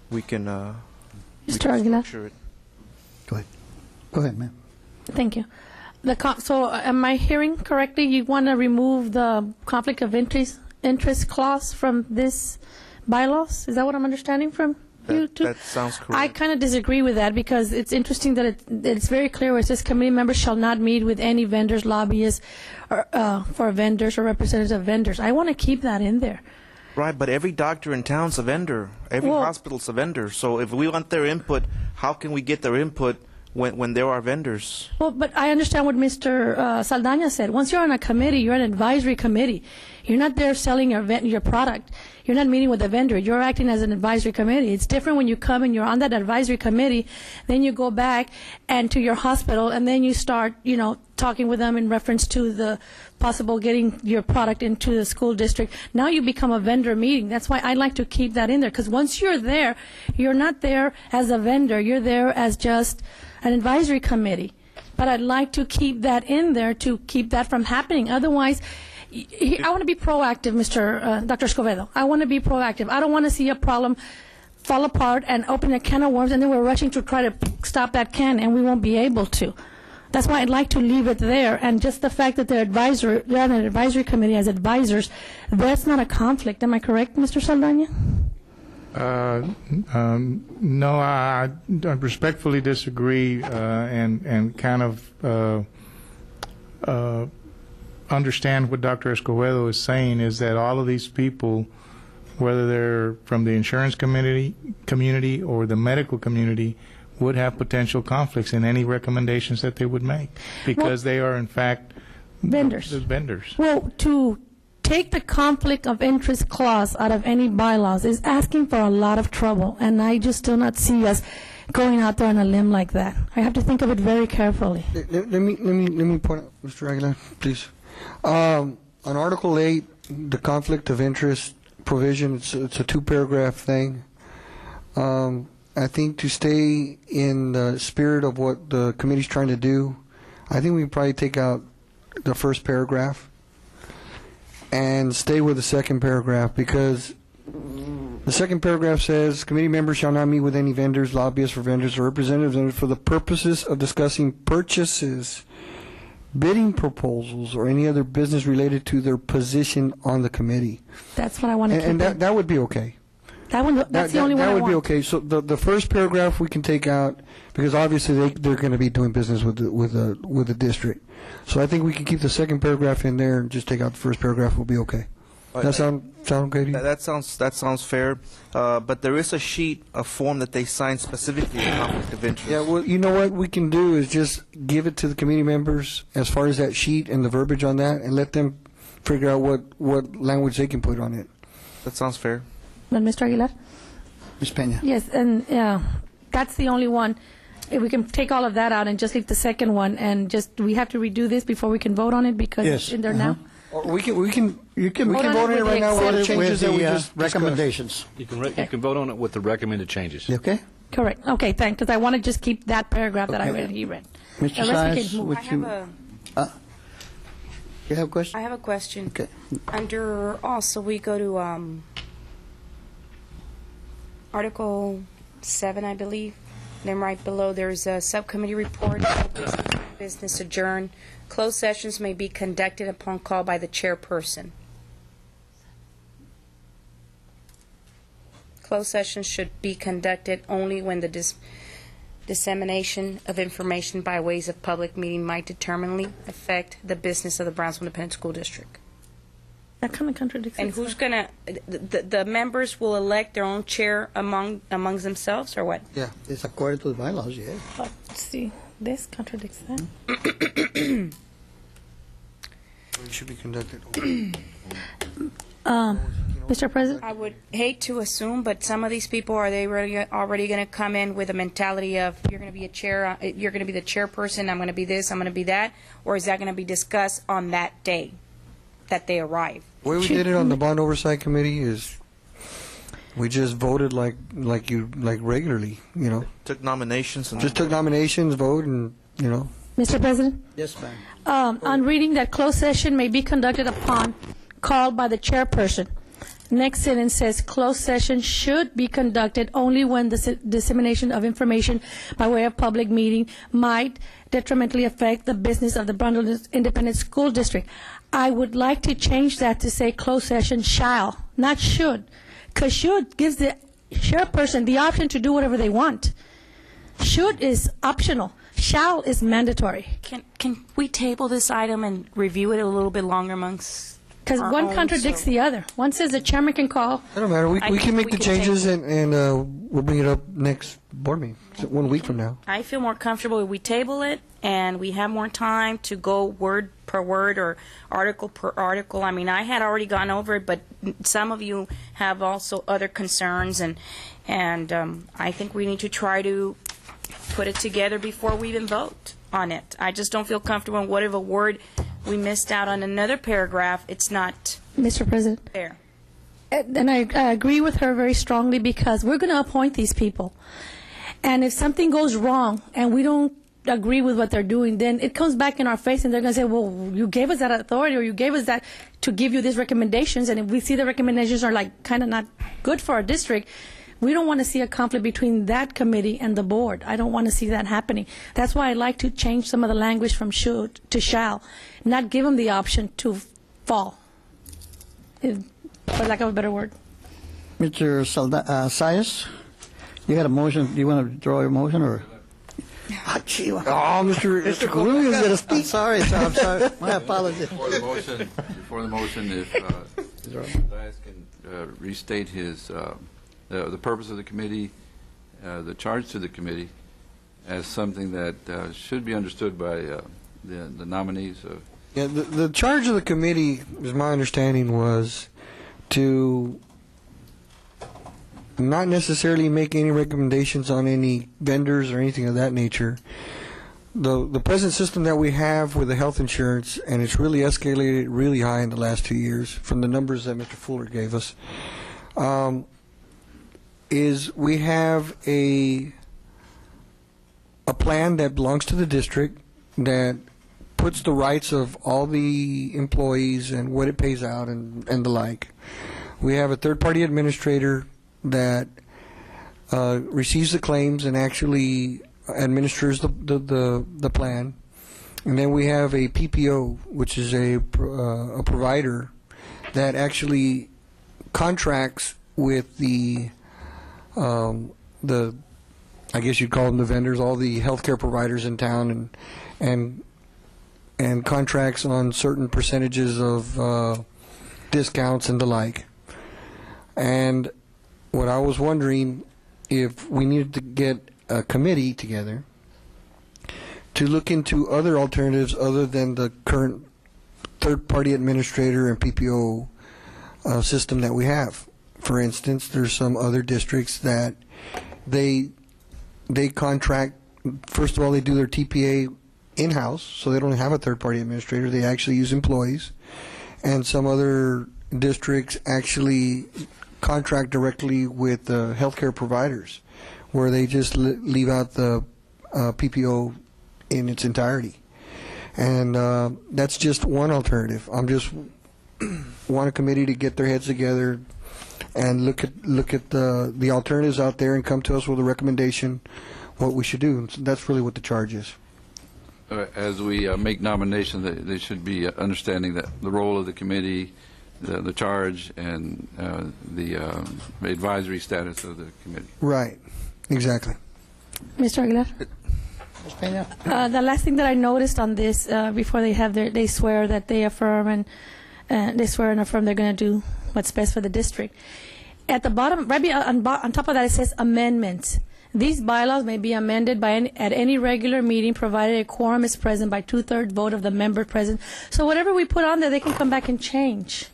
Mr. Aguilar? structure it. Go ahead, ma'am. Thank you. So am I hearing correctly? You want to remove the conflict of interest clause from this bylaws? Is that what I'm understanding from you two? That sounds correct. I kind of disagree with that because it's interesting that it's very clear where it says committee members shall not meet with any vendors, lobbyists, or for vendors or representatives of vendors. I want to keep that in there. Right, but every doctor in town's a vendor. Every hospital's a vendor. So if we want their input, how can we get their input when there are vendors? Well, but I understand what Mr. Saldaña said. Once you're on a committee, you're an advisory committee. You're not there selling your product. You're not meeting with a vendor. You're acting as an advisory committee. It's different when you come and you're on that advisory committee, then you go back and to your hospital, and then you start, talking with them in reference to the possible getting your product into the school district. Now you become a vendor meeting. That's why I like to keep that in there, because once you're there, you're not there as a vendor. You're there as just an advisory committee. But I'd like to keep that in there to keep that from happening. Otherwise, I want to be proactive, Dr. Escobedo. I want to be proactive. I don't want to see a problem fall apart and open a can of worms, and then we're rushing to try to stop that can, and we won't be able to. That's why I'd like to leave it there. And just the fact that they're on an advisory committee as advisors, that's not a conflict. Am I correct, Mr. Saldaña? No, I respectfully disagree and kind of understand what Dr. Escobedo is saying is that all of these people, whether they're from the insurance community or the medical community, would have potential conflicts in any recommendations that they would make because they are, in fact, vendors. Vendors. Well, to take the conflict of interest clause out of any bylaws is asking for a lot of trouble, and I just do not see us going out there on a limb like that. I have to think of it very carefully. Let me point out, Mr. Aguilar, please. On Article 8, the conflict of interest provision. It's a two-paragraph thing. I think to stay in the spirit of what the committee's trying to do, I think we can probably take out the first paragraph and stay with the second paragraph, because the second paragraph says, committee members shall not meet with any vendors, lobbyists for vendors, or representatives for the purposes of discussing purchases, bidding proposals, or any other business related to their position on the committee. That's what I want to keep. And that would be okay. That's the only one I That would be want. okay. So the first paragraph we can take out, because obviously they're going to be doing business with the district. So I think we can keep the second paragraph in there and just take out the first paragraph. Will be okay. That sound okay to you? That sounds fair, but there is a sheet, a form that they sign specifically for conflict of interest. Yeah, well, you know what we can do is just give it to the committee members as far as that sheet and the verbiage on that, and let them figure out what language they can put on it. That sounds fair. But Mr. Aguilar? Ms. Peña. Yes, and that's the only one. If we can take all of that out and just leave the second one, and just, we have to redo this before we can vote on it because Yes, it's in there now? Or we can You can vote on it right now with the with changes that we the just discussed. recommendations. You can vote on it with the recommended changes. Okay? Correct. Okay, thanks, because I want to just keep that paragraph that he read. Mr. The rest we Science, can move. would I you, have you have a question? I have a question. Okay. Under also, we go to Article 7, I believe. Then right below, there's a subcommittee report, business adjourned. Closed sessions may be conducted upon call by the chairperson. Closed sessions should be conducted only when the dissemination of information by ways of public meeting might determinately affect the business of the Brownsville Independent School District. That kind of contradicts And itself. who's gonna, the members will elect their own chair amongst themselves, or what? Yeah. It's according to the bylaws, yes. Oh, see, this contradicts that. It should be conducted. Mr. President? I would hate to assume, but some of these people, are they really already going to come in with a mentality of, you're going to be a chair, you're going to be the chairperson, I'm going to be this, I'm going to be that, or is that going to be discussed on that day that they arrive? The way we did it on the Bond Oversight Committee is we just voted like regularly, you know. Took nominations and Just took nominations, vote, and, you know. Mr. President? Yes, ma'am. On reading that closed session may be conducted upon call by the chairperson. Next sentence says, closed session should be conducted only when the dissemination of information by way of public meeting might detrimentally affect the business of the Brownsville Independent School District. I would like to change that to say closed session shall, not should, because should gives the chairperson the option to do whatever they want. Should is optional. Shall is mandatory. Can we table this item and review it a little bit longer amongst Because our one own, contradicts so- the other. One says the chairman can call. I don't matter. We I can think make we the can changes, table and we'll bring it up next board meeting, so 1 week from now. I feel more comfortable if we table it and we have more time to go word per word or article per article. I mean, I had already gone over it, but some of you have also other concerns, and I think we need to try to put it together before we even vote on it. I just don't feel comfortable in whatever word we missed out on another paragraph. It's not Mr. President. fair. And I agree with her very strongly, because we're going to appoint these people. And if something goes wrong and we don't agree with what they're doing, then it comes back in our face, and they're going to say, well, you gave us that authority, or you gave us that to give you these recommendations, and if we see the recommendations are like kind of not good for our district, we don't want to see a conflict between that committee and the board. I don't want to see that happening. That's why I like to change some of the language from should to shall, not give them the option to fall, for lack of a better word. Mr. Sayas, you had a motion. Do you want to withdraw your motion, or? Oh, Mr. Columbia's going to speak. I'm sorry. My apologies. Before the motion, if Dias can restate his the purpose of the committee, the charge to the committee, as something that should be understood by the nominees. Yeah, the charge of the committee, as my understanding, was to not necessarily make any recommendations on any vendors or anything of that nature, the present system that we have with the health insurance, and it's really escalated really high in the last 2 years from the numbers that Mr. Fuller gave us, is we have a plan that belongs to the district that puts the rights of all the employees and what it pays out and the like. We have a third-party administrator that receives the claims and actually administers the plan. And then we have a PPO, which is a provider that actually contracts with the I guess you'd call them the vendors, all the healthcare providers in town, and contracts on certain percentages of discounts and the like. And what I was wondering, if we needed to get a committee together to look into other alternatives other than the current third-party administrator and PPO system that we have. For instance, there's some other districts that they contract, first of all, they do their TPA in-house, so they don't have a third-party administrator. They actually use employees. And some other districts actually contract directly with healthcare providers, where they just leave out the PPO in its entirety. And that's just one alternative. I'm just want a committee to get their heads together and look at the alternatives out there and come to us with a recommendation what we should do. And so that's really what the charge is. As we make nominations, they should be understanding that the role of the committee, the charge, and the advisory status of the committee. Right. Exactly. Mr. Aguilar? The last thing that I noticed on this, before they swear that they affirm and they swear and affirm they're going to do what's best for the district. At the bottom, right on top of that, it says amendments. These bylaws may be amended at any regular meeting, provided a quorum is present by 2/3 vote of the member present. So whatever we put on there, they can come back and change.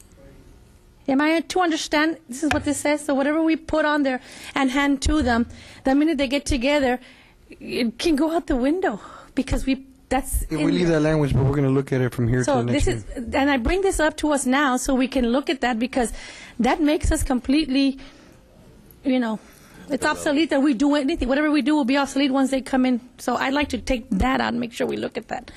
Am I to understand? This is what this says. So whatever we put on there and hand to them, the minute they get together, it can go out the window because that's. If we leave that language, but we're going to look at it from here to the next year. And I bring this up to us now so we can look at that, because that makes us completely, it's obsolete that we do anything. Whatever we do will be obsolete once they come in. So I'd like to take that out and make sure we look at that,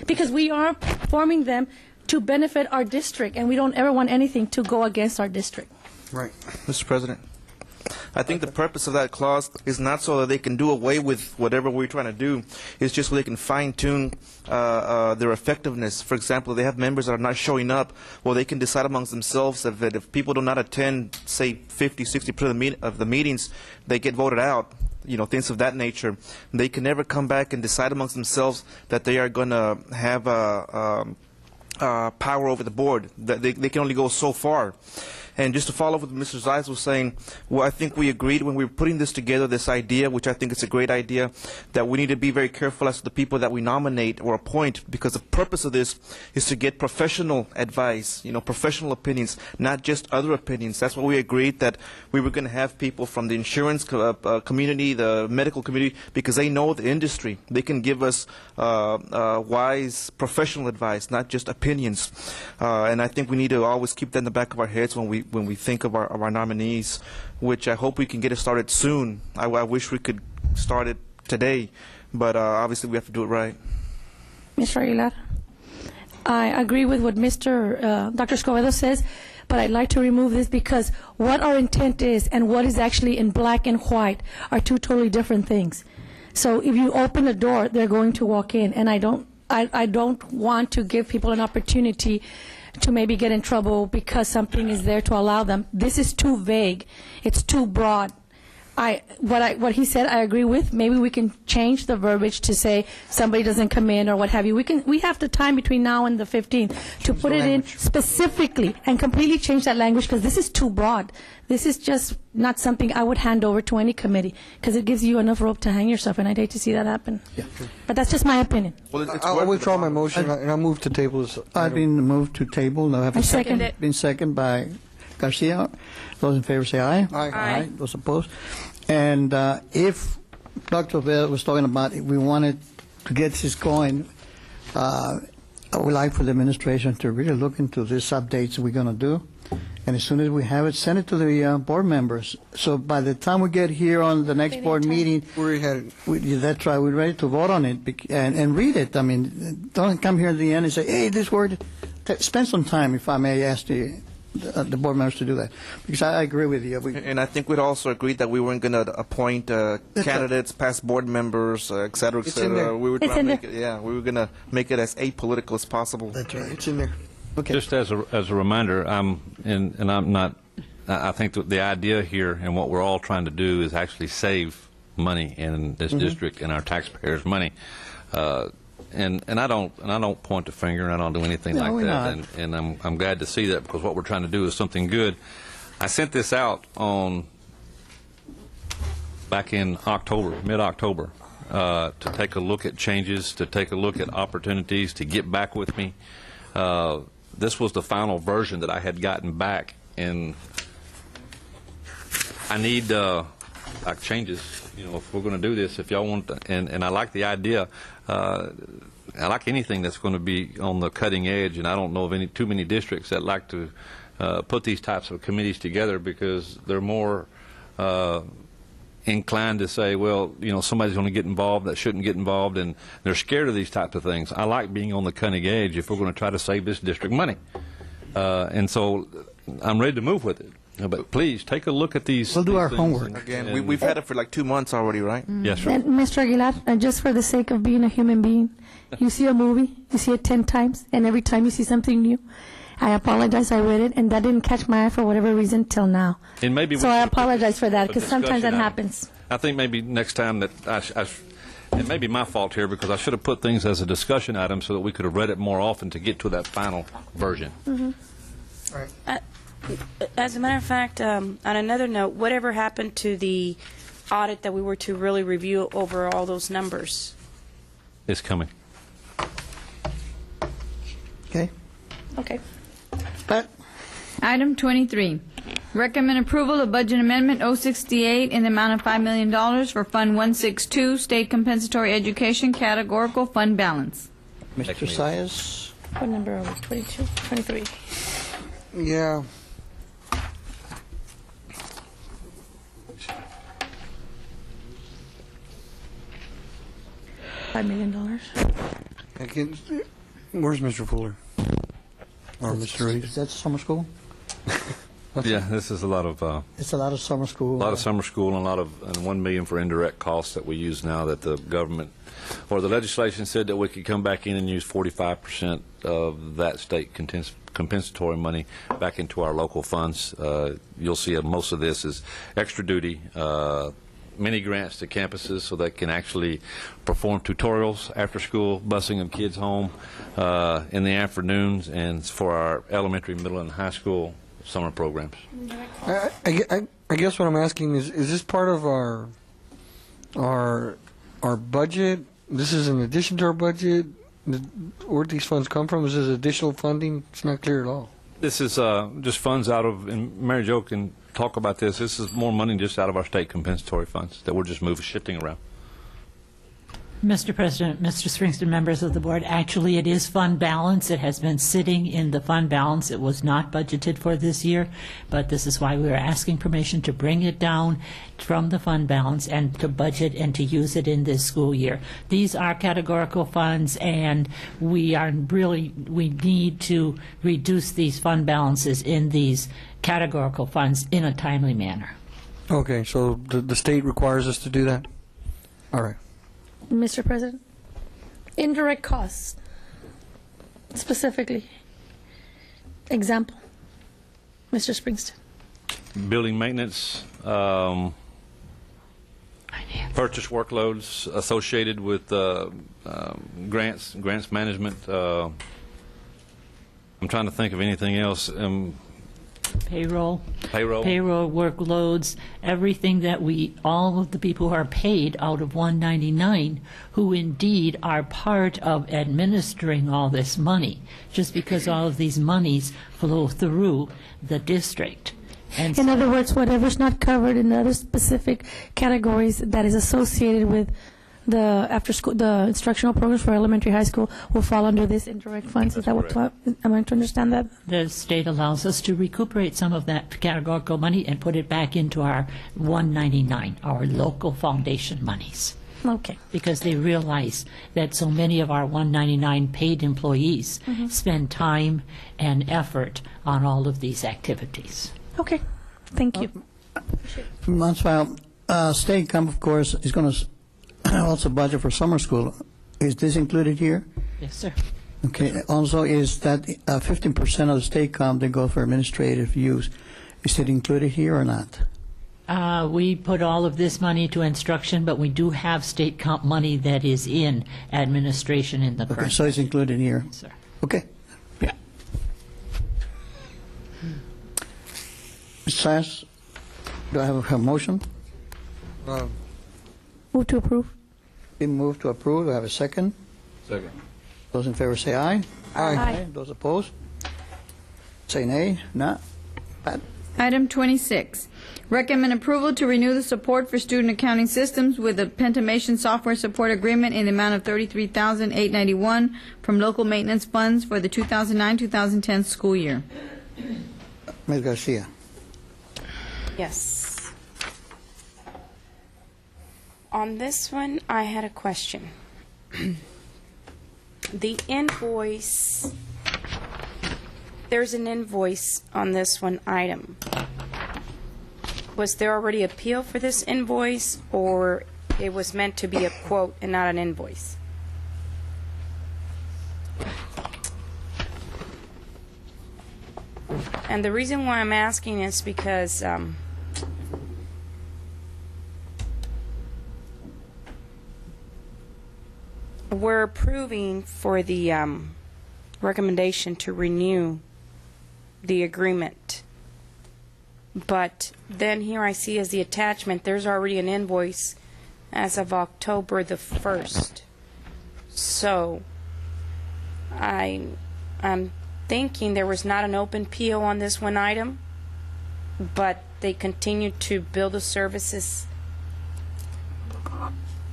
because we are forming them to benefit our district, and we don't ever want anything to go against our district. Right. Mr. President, I think the purpose of that clause is not so that they can do away with whatever we're trying to do. It's just so they can fine-tune their effectiveness. For example, they have members that are not showing up. Well, they can decide amongst themselves that if people do not attend, say, 50, 60% of the meetings, they get voted out. Things of that nature. They can never come back and decide amongst themselves that they are going to have power over the board. That they can only go so far. And just to follow up with what Mr. Zais was saying, well, I think we agreed when we were putting this together, this idea, which I think is a great idea, that we need to be very careful as to the people that we nominate or appoint, because the purpose of this is to get professional advice, professional opinions, not just other opinions. That's why we agreed that we were going to have people from the insurance community, the medical community, because they know the industry. They can give us wise professional advice, not just opinions. And I think we need to always keep that in the back of our heads when we think of our nominees, which I hope we can get it started soon. I wish we could start it today, but obviously we have to do it right. Mr. Aguilar, I agree with what Dr. Escobedo says, but I'd like to remove this because what our intent is and what is actually in black and white are two totally different things. So if you open the door, they're going to walk in, and I don't want to give people an opportunity to maybe get in trouble because something is there to allow them. This is too vague. It's too broad. What he said, I agree with. Maybe we can change the verbiage to say somebody doesn't come in or what have you. We have the time between now and the 15th to put it in specifically and completely change that language, because this is too broad. This is just not something I would hand over to any committee, because it gives you enough rope to hang yourself, and I'd hate to see that happen. Yeah. But that's just my opinion. Well, I'll withdraw my motion, and I'll move to table this. I've been moved to table. Now I have a second it. Been seconded by Garcia. Those in favor say aye. Aye. Aye. Those opposed. And if Dr. Vela was talking about if we wanted to get this going, I would like for the administration to really look into these updates we're going to do. And as soon as we have it, send it to the board members. So by the time we get here on the next board meeting, that's right, we're ready to vote on it and read it. I mean, don't come here at the end and say, hey, this word, spend some time, if I may ask the board members to do that. Because I agree with you. And I think we'd also agreed that we weren't going to appoint candidates, past board members, et cetera, et cetera. We were going to make it as apolitical as possible. That's right. It's in there. Okay. Just as a reminder, I think that the idea here and what we're all trying to do is actually save money in this district and our taxpayers' money. And I don't point the finger, and I don't do anything like that. And I'm glad to see that, because what we're trying to do is something good. I sent this out back in October, mid-October, to take a look at changes, to take a look at opportunities, to get back with me. This was the final version that I had gotten back, and I need changes. You know, if we're going to do this, if y'all want to, and I like the idea. I like anything that's going to be on the cutting edge, and I don't know of too many districts that like to put these types of committees together, because they're more inclined to say, well, you know, somebody's going to get involved that shouldn't get involved, and they're scared of these types of things. I like being on the cutting edge if we're going to try to save this district money. And so I'm ready to move with it. But please, take a look at these. We'll do our homework. Again, we've had it for like 2 months already, right? Yes, sir. And Mr. Aguilar, just for the sake of being a human being, you see a movie, you see it 10 times, and every time you see something new. I apologize, I read it, and that didn't catch my eye for whatever reason till now. And maybe so I apologize for that, because sometimes that happens. I think maybe next time that it may be my fault here, because I should have put things as a discussion item so that we could have read it more often to get to that final version. All right. As a matter of fact, on another note, whatever happened to the audit that we were to really review over all those numbers? It's coming. Okay. Okay. Pat? Item 23, recommend approval of budget amendment 068 in the amount of $5 million for Fund 162, State Compensatory Education Categorical Fund Balance. Mr. Sias? What number are we, 22, 23? Yeah. $5 million. Where's Mr. Fuller? Or Mr. Reed? Is that summer school? Yeah, this is a lot of It's a lot of summer school. a lot of summer school, and $1 million for indirect costs that we use now, that the government or the legislation said that we could come back in and use 45% of that state compensatory money back into our local funds. You'll see most of this is extra duty, mini grants to campuses so they can actually perform tutorials after school, busing of kids home in the afternoons, and for our elementary, middle, and high school summer programs. I guess what I'm asking is this part of our budget? This is in addition to our budget? Where'd these funds come from? Is this additional funding? It's not clear at all. This is just funds out of, and Mary Jo can talk about this, this is more money just out of our state compensatory funds that we're just shifting around. Mr. President, Mr. Springston, members of the board, actually it is fund balance. It has been sitting in the fund balance. It was not budgeted for this year, but this is why we are asking permission to bring it down from the fund balance and to budget and to use it in this school year. These are categorical funds, and we need to reduce these fund balances in these categorical funds in a timely manner. Okay, so the state requires us to do that? All right. Mr. President, indirect costs, specifically. Example, Mr. Springston. Building maintenance, purchase workloads associated with grants management. I'm trying to think of anything else. Payroll workloads, everything that all of the people who are paid out of 199, who indeed are part of administering all this money, just because all of these monies flow through the district. And in other words, whatever's not covered in other specific categories that is associated with the instructional programs for elementary, high school will fall under this indirect funds? Is that what, am I to understand that? The state allows us to recuperate some of that categorical money and put it back into our 199, our local foundation monies. Okay. Because they realize that so many of our 199 paid employees spend time and effort on all of these activities. Okay. Thank you. Brownsville, state income, of course, is going to also budget for summer school. Is this included here? Yes, sir. Okay. Also, is that 15% of the state income they go for administrative use? Is it included here or not? We put all of this money to instruction, but we do have state comp money that is in administration in the current. Okay, so it's included here. Yes, sir. Okay. Yeah. Ms. Sass, do I have a motion? Move to approve. Been moved to approve. Do I have a second? Second. Those in favor say aye. Aye. Those opposed? Say nay. Not. Pat? Item 26, recommend approval to renew the support for student accounting systems with a Pentimation software support agreement in the amount of $33,891 from local maintenance funds for the 2009-2010 school year. Ms. Garcia. Yes. On this one, I had a question. The invoice, there's an invoice on this one item. Was there already a PO for this invoice, or it was meant to be a quote and not an invoice? And the reason why I'm asking is because we're approving for the recommendation to renew the agreement. But then here I see as the attachment, there's already an invoice as of October the 1st. So I'm thinking there was not an open PO on this one item, but they continue to bill the services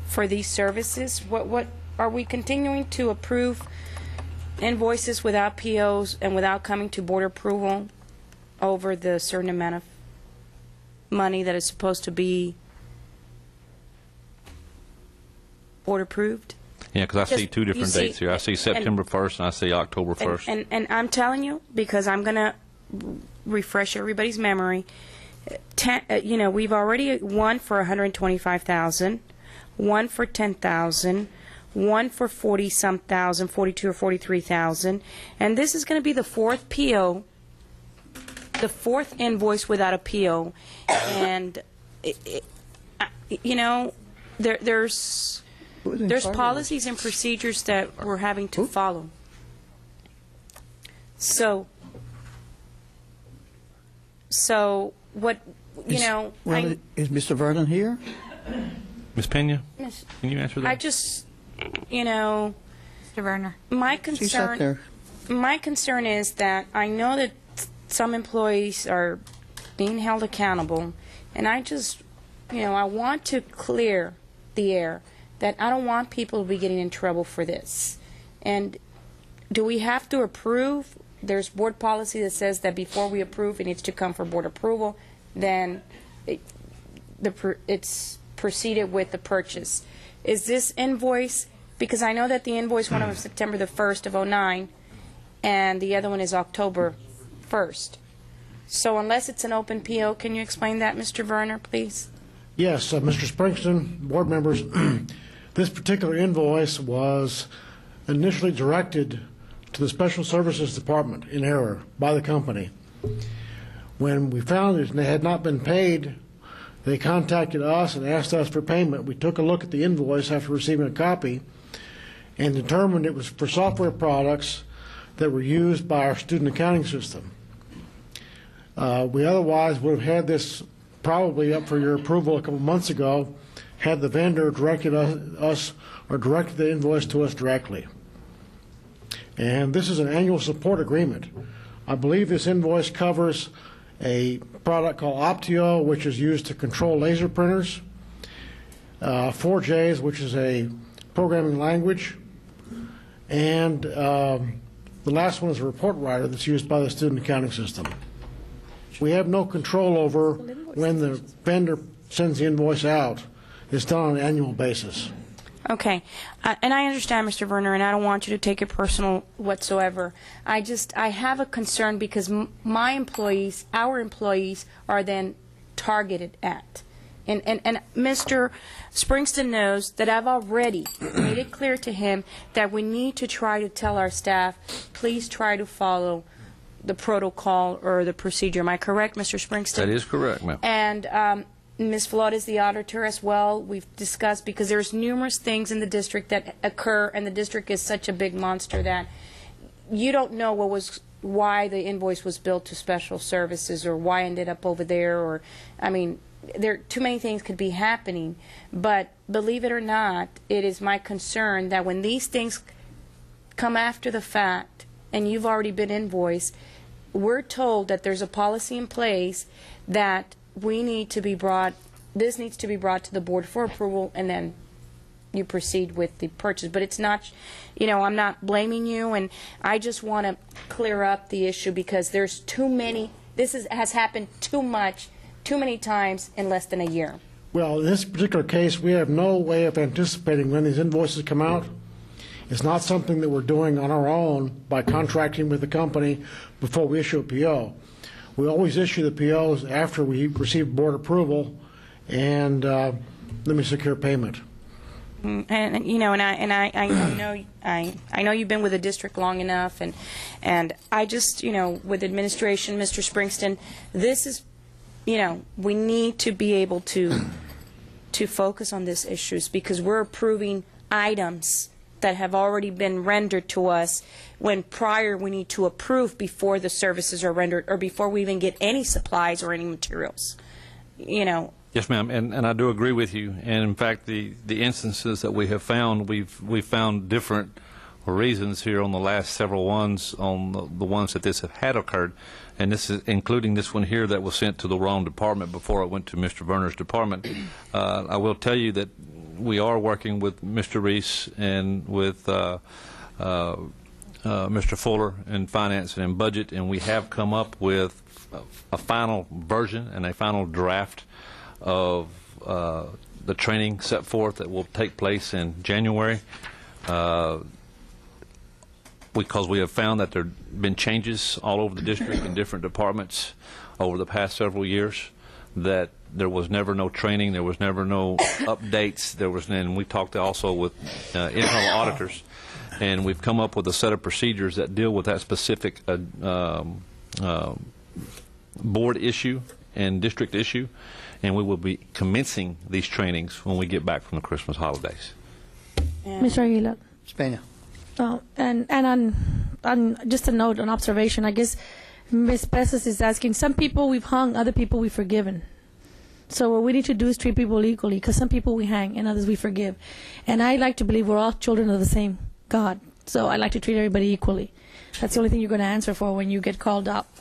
for these services. What are we continuing to approve invoices without POs and without coming to board approval over the certain amount of money that is supposed to be board approved? Yeah, because I see two you different see- dates here. I see September 1st and I see October 1st. And I'm telling you, because I'm going to refresh everybody's memory, we've already one for $125,000, one for $10,000, one for 40-some thousand, 42 or 43,000, and this is going to be the fourth PO, the fourth invoice without a PO, and there's policies and procedures that we're having to follow. So what Is Mr. Vernon here? Ms. Pena, can you answer that? I just, Mr. Werner. My She's up there. concern is that I know that some employees are being held accountable, and I just, I want to clear the air that I don't want people to be getting in trouble for this. And do we have to approve? There's board policy that says that before we approve, it needs to come for board approval. Then it's proceeded with the purchase. Is this invoice, because I know that the invoice, one of them is September the 1st of 2009, and the other one is October 1st. So unless it's an open PO, can you explain that, Mr. Werner, please? Yes, Mr. Springston, board members, this particular invoice was initially directed to the Special Services Department in error by the company. When we found it and they had not been paid, they contacted us and asked us for payment. We took a look at the invoice after receiving a copy and determined it was for software products that were used by our student accounting system. We otherwise would have had this probably up for your approval a couple months ago had the vendor directed us or directed the invoice to us directly. And this is an annual support agreement. I believe this invoice covers a product called Optio, which is used to control laser printers. 4Js, which is a programming language, and the last one is a report writer that's used by the student accounting system. We have no control over when the vendor sends the invoice out. It's done on an annual basis. Okay, and I understand, Mr. Werner, and I don't want you to take it personal whatsoever. I have a concern because my employees, our employees, are then targeted at. And Mr. Springston knows that I've already made it clear to him that we need to try to tell our staff, please try to follow the protocol or the procedure. Am I correct, Mr. Springston? That is correct, ma'am. And Ms. Flores, the auditor, as well, we've discussed, because there's numerous things in the district that occur, and the district is such a big monster that you don't know why the invoice was billed to special services or why it ended up over there, or, I mean, there too many things could be happening. But believe it or not, it is my concern that when these things come after the fact and you've already been invoiced, we're told that there's a policy in place that this needs to be brought to the board for approval, and then you proceed with the purchase. But it's not, I'm not blaming you, and I just want to clear up the issue because there's too many, has happened too many times in less than a year. Well, in this particular case, we have no way of anticipating when these invoices come out. It's not something that we're doing on our own by contracting with the company before we issue a PO. We always issue the POs after we receive board approval and let me secure payment. And I know you've been with the district long enough, and I just with administration, Mr. Springston, this is we need to be able to focus on these issues because we're approving items that have already been rendered to us when prior we need to approve before the services are rendered or before we even get any supplies or any materials. Yes, ma'am, and I do agree with you. And in fact, the instances that we have found, we've found different reasons here on the last several ones, on the ones that this had occurred, and this is including this one here that was sent to the wrong department before it went to Mr. Werner's department. I will tell you that we are working with Mr. Reese and with Mr. Fuller in finance and in budget, and we have come up with a final version and a final draft of the training set forth that will take place in January, because we have found that there have been changes all over the district in different departments over the past several years, that there was never no training, there was never no updates, and we talked also with internal auditors, and we've come up with a set of procedures that deal with that specific board issue and district issue, and we will be commencing these trainings when we get back from the Christmas holidays. Mr. Aguilar. Spain. And on just a note, an observation, I guess Ms. Pesas is asking, some people we've hung, other people we've forgiven. So what we need to do is treat people equally, because some people we hang and others we forgive. And I like to believe we're all children of the same God. So I like to treat everybody equally. That's the only thing you're going to answer for when you get called up.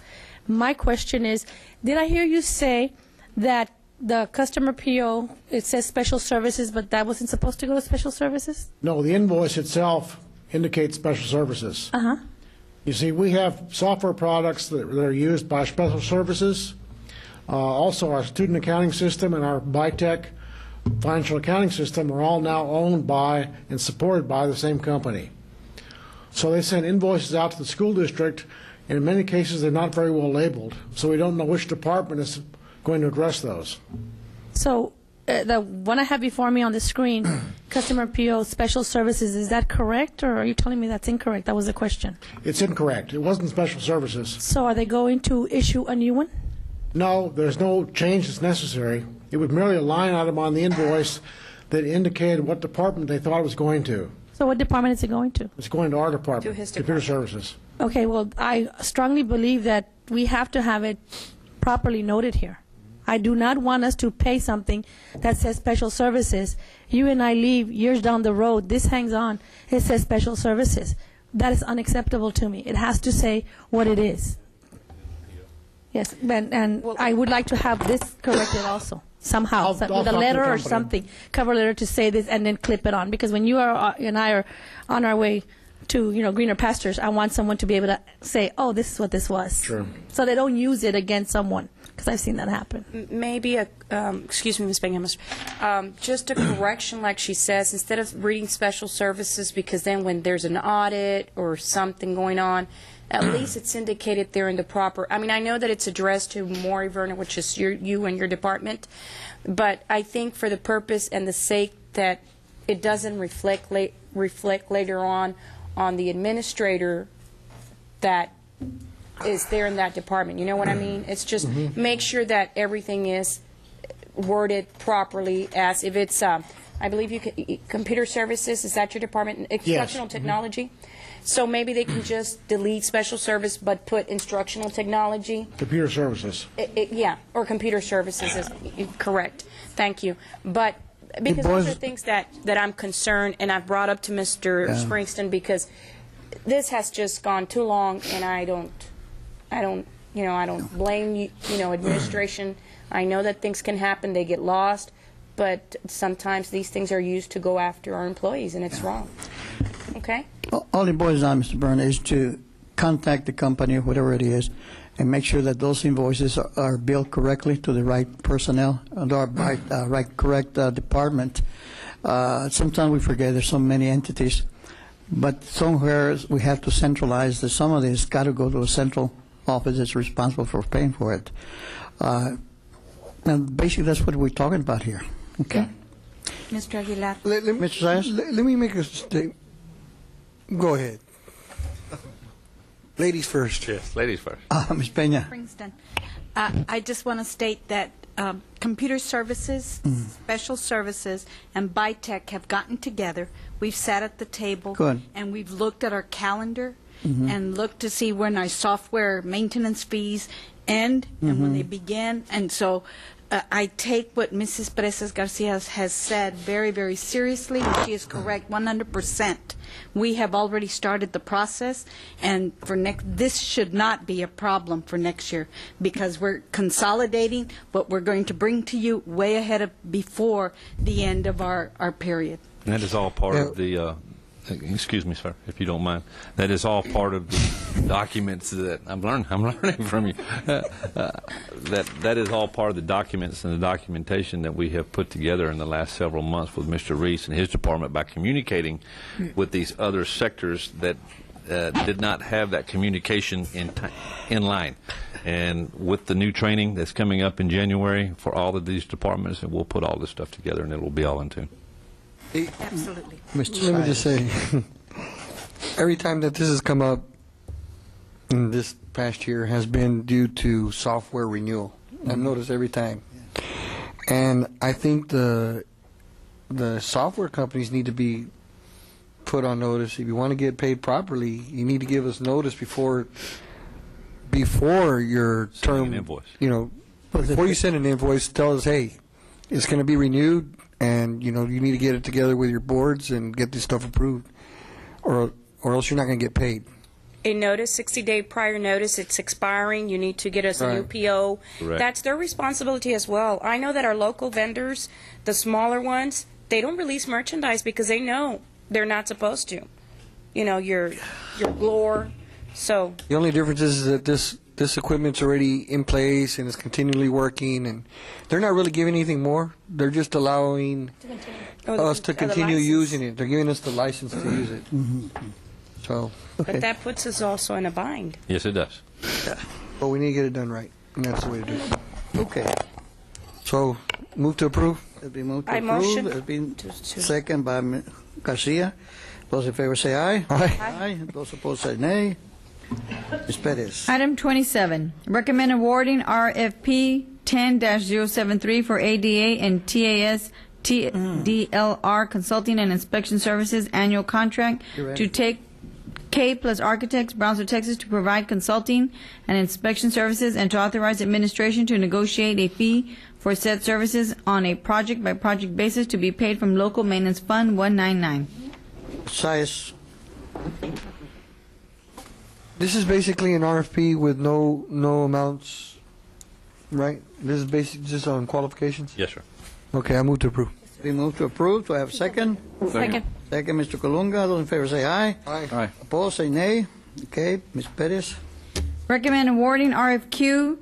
My question is, did I hear you say that the customer PO, it says special services, but that wasn't supposed to go to special services? No, the invoice itself indicates special services. Uh-huh. You see, we have software products that are used by special services. Also, our student accounting system and our BITEC financial accounting system are all now owned by and supported by the same company. So they send invoices out to the school district, and in many cases they're not very well labeled, so we don't know which department is going to address those. So the one I have before me on the screen, customer PO special services, is that correct, or are you telling me that's incorrect? That was the question. It's incorrect. It wasn't special services. So are they going to issue a new one? No, there's no change that's necessary. It was merely a line item on the invoice that indicated what department they thought it was going to. So what department is it going to? It's going to our department, To his Computer department. Services. Okay, well, I strongly believe that we have to have it properly noted here. I do not want us to pay something that says special services. You and I leave years down the road, this hangs on, it says special services. That is unacceptable to me. It has to say what it is. Yes, and I would like to have this corrected also, somehow, I'll with talk a to the letter or company. something, cover letter to say this, and then clip it on. Because when you and I are on our way to, greener pastures, I want someone to be able to say, oh, this is what this was. Sure. So they don't use it against someone, because I've seen that happen. Maybe excuse me, Ms. Bingham, just a correction, like she says, instead of reading special services, because then when there's an audit or something going on, at least it's indicated there in the proper. I mean, I know that it's addressed to Maury Vernon, which is you and your department, but I think for the purpose and the sake that it doesn't reflect later on the administrator that is there in that department. You know what I mean? It's just make sure that everything is worded properly. As if it's, I believe computer services, is that your department? Instructional technology. So maybe they can just delete special service but put instructional technology. Computer services. Yeah, or computer services is correct. Thank you. But because those are things that I'm concerned, and I've brought up to Mr. Springston, because this has just gone too long, and I don't blame administration. I know that things can happen, they get lost, but sometimes these things are used to go after our employees, and it's wrong. Okay? All it boils down, Mr. Byrne, is to contact the company, whatever it is, and make sure that those invoices are billed correctly to the right personnel, or correct department. Sometimes we forget there's so many entities, but somewhere we have to centralize that some of this got to go to a central office that's responsible for paying for it. And basically, that's what we're talking about here. Okay. Mr. Aguilar. Mr. Zayas? Let me make a statement. Go ahead. Ladies first. Yes, ladies first. Ms. Peña. Princeton. I just want to state that computer services, special services, and BITEC have gotten together. We've sat at the table. Good. And we've looked at our calendar and looked to see when our software maintenance fees end and when they begin. And so I take what Mrs. Presas Garcia has said very, very seriously, and she is correct 100%. We have already started the process, and for this should not be a problem for next year, because we're consolidating what we're going to bring to you way ahead of before the end of our period. And that is all part of the, excuse me, sir, if you don't mind. That is all part of the documents that I'm learning from you. That is all part of the documents and the documentation that we have put together in the last several months with Mr. Reese and his department by communicating with these other sectors that did not have that communication in line. And with the new training that's coming up in January for all of these departments, and we'll put all this stuff together and it will be all in tune. Absolutely. Let me just say, every time that this has come up in this past year has been due to software renewal. I've noticed every time. And I think the software companies need to be put on notice. If you want to get paid properly, you need to give us notice before your term. An invoice. Before you send an invoice, tell us, hey, it's going to be renewed, and you need to get it together with your boards and get this stuff approved, or else you're not going to get paid. A notice, 60-day prior notice, it's expiring, you need to get us a new PO. Correct. That's their responsibility as well. I know that our local vendors, the smaller ones, they don't release merchandise because they know they're not supposed to. Your Glore. So the only difference is that this equipment's already in place and is continually working, and they're not really giving anything more. They're just allowing us to continue using it. They're giving us the license to use it. So, But that puts us also in a bind. Yes, it does. but we need to get it done right, and that's the way to do it. Okay. So, move to approve. It'll be moved to I approve. motion It'll be second by Ms. Garcia. Those in favor say aye. Aye. Those opposed say nay. Ms. Perez. Item 27, recommend awarding RFP 10-073 for ADA and TAS DLR Consulting and Inspection Services Annual Contract to take K Plus Architects, Brownsville, Texas, to provide consulting and inspection services, and to authorize administration to negotiate a fee for said services on a project-by-project basis to be paid from Local Maintenance Fund 199. Size. This is basically an RFP with no amounts right? This is basically just on qualifications? Yes, sir. Okay, I move to approve. We move to approve. Do I have a second? Second. Second, Mr. Colunga. Those in favor say aye. Aye. Aye. Opposed, say nay. Okay, Ms. Perez. Recommend awarding RFQ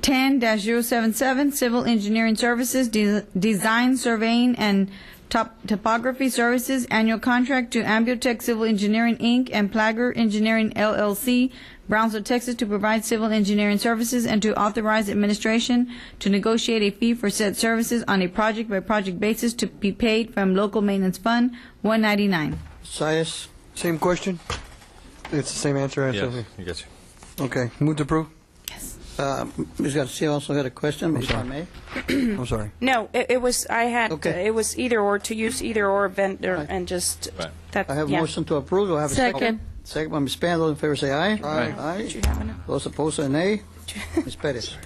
10-077 Civil Engineering Services, Design, Surveying, and Topography Services Annual Contract to Ambiotech Civil Engineering, Inc. and Plager Engineering, LLC, Brownsville, Texas, to provide civil engineering services and to authorize administration to negotiate a fee for said services on a project-by-project basis to be paid from Local Maintenance Fund 199. Sias. Same question? It's the same answer. Yes, you got you. Okay, move to approve? Ms. Garcia also had a question, if I may. I'm sorry. No, it was, I had, Okay. it was either or, to use either or vendor and just, Right. that, I have a yeah. motion to approve. Do I have a second? Second. Second by Ms. Pan. Those in favor say aye. Aye. Did you have enough? Those opposed say nay. Ms. Perez.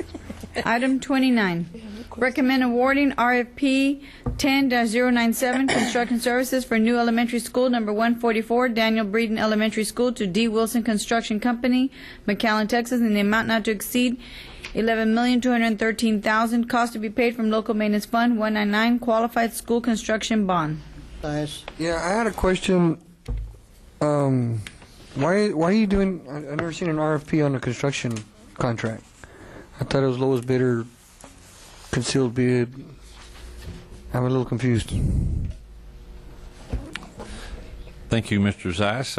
Item 29, recommend awarding RFP 10-097 Construction Services for new elementary school number 144, Daniel Breeden Elementary School, to D. Wilson Construction Company, McAllen, Texas, in the amount not to exceed $11,213,000. Cost to be paid from Local Maintenance Fund 199, Qualified School Construction Bond. Sias. Yeah, I had a question. Why are you doing, I've never seen an RFP on a construction contract. I thought it was lowest bidder, concealed bid. I'm a little confused. Thank you, Mr. Zeiss.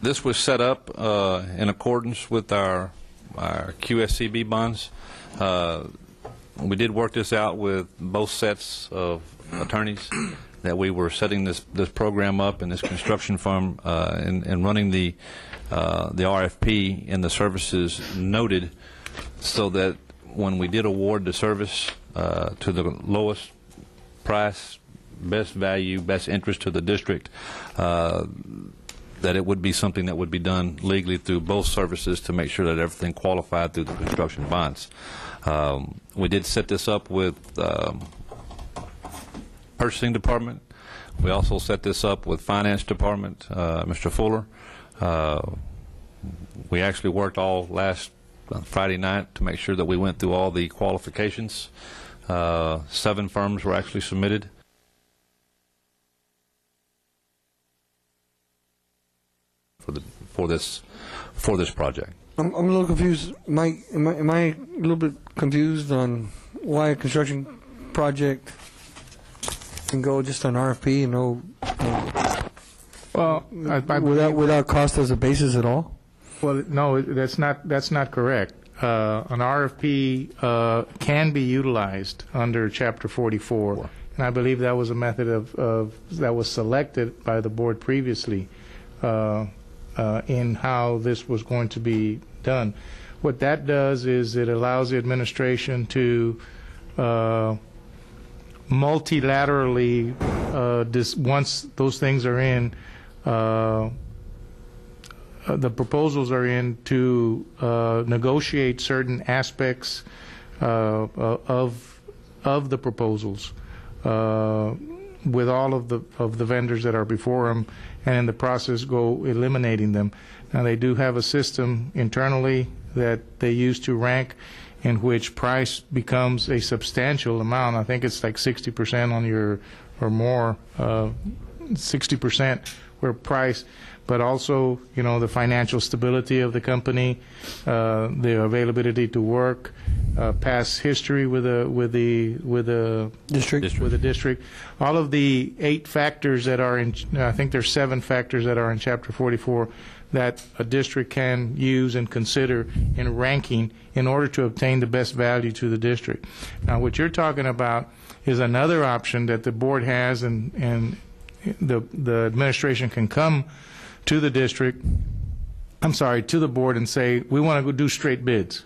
This was set up in accordance with our QSCB bonds. We did work this out with both sets of attorneys, that we were setting this program up in this construction firm and running the RFP and the services noted, so that when we did award the service to the lowest price, best value, best interest to the district, that it would be something that would be done legally through both services to make sure that everything qualified through the construction bonds. We did set this up with purchasing department. We also set this up with finance department, Mr. Fuller. We actually worked all last Friday night to make sure that we went through all the qualifications. 7 firms were actually submitted. For this project. I'm a little confused. Am I a little bit confused on why a construction project can go just on RFP and no Well, without cost as a basis at all? Well, no, that's not correct. An RFP can be utilized under Chapter 44, and I believe that was a method of that was selected by the board previously in how this was going to be done. What that does is it allows the administration to multilaterally, once those things are in, the proposals are in, to negotiate certain aspects of the proposals with all of the vendors that are before them, and in the process go eliminating them. Now, they do have a system internally that they use to rank, in which price becomes a substantial amount. I think it's like 60% on your, or more, 60% where price, but also, you know, the financial stability of the company, the availability to work, past history with the district. All of the 8 factors that are in, I think there's 7 factors that are in Chapter 44 that a district can use and consider in ranking in order to obtain the best value to the district. Now, what you're talking about is another option that the board has, and the administration can come to the district, to the board, and say, we want to go do straight bids.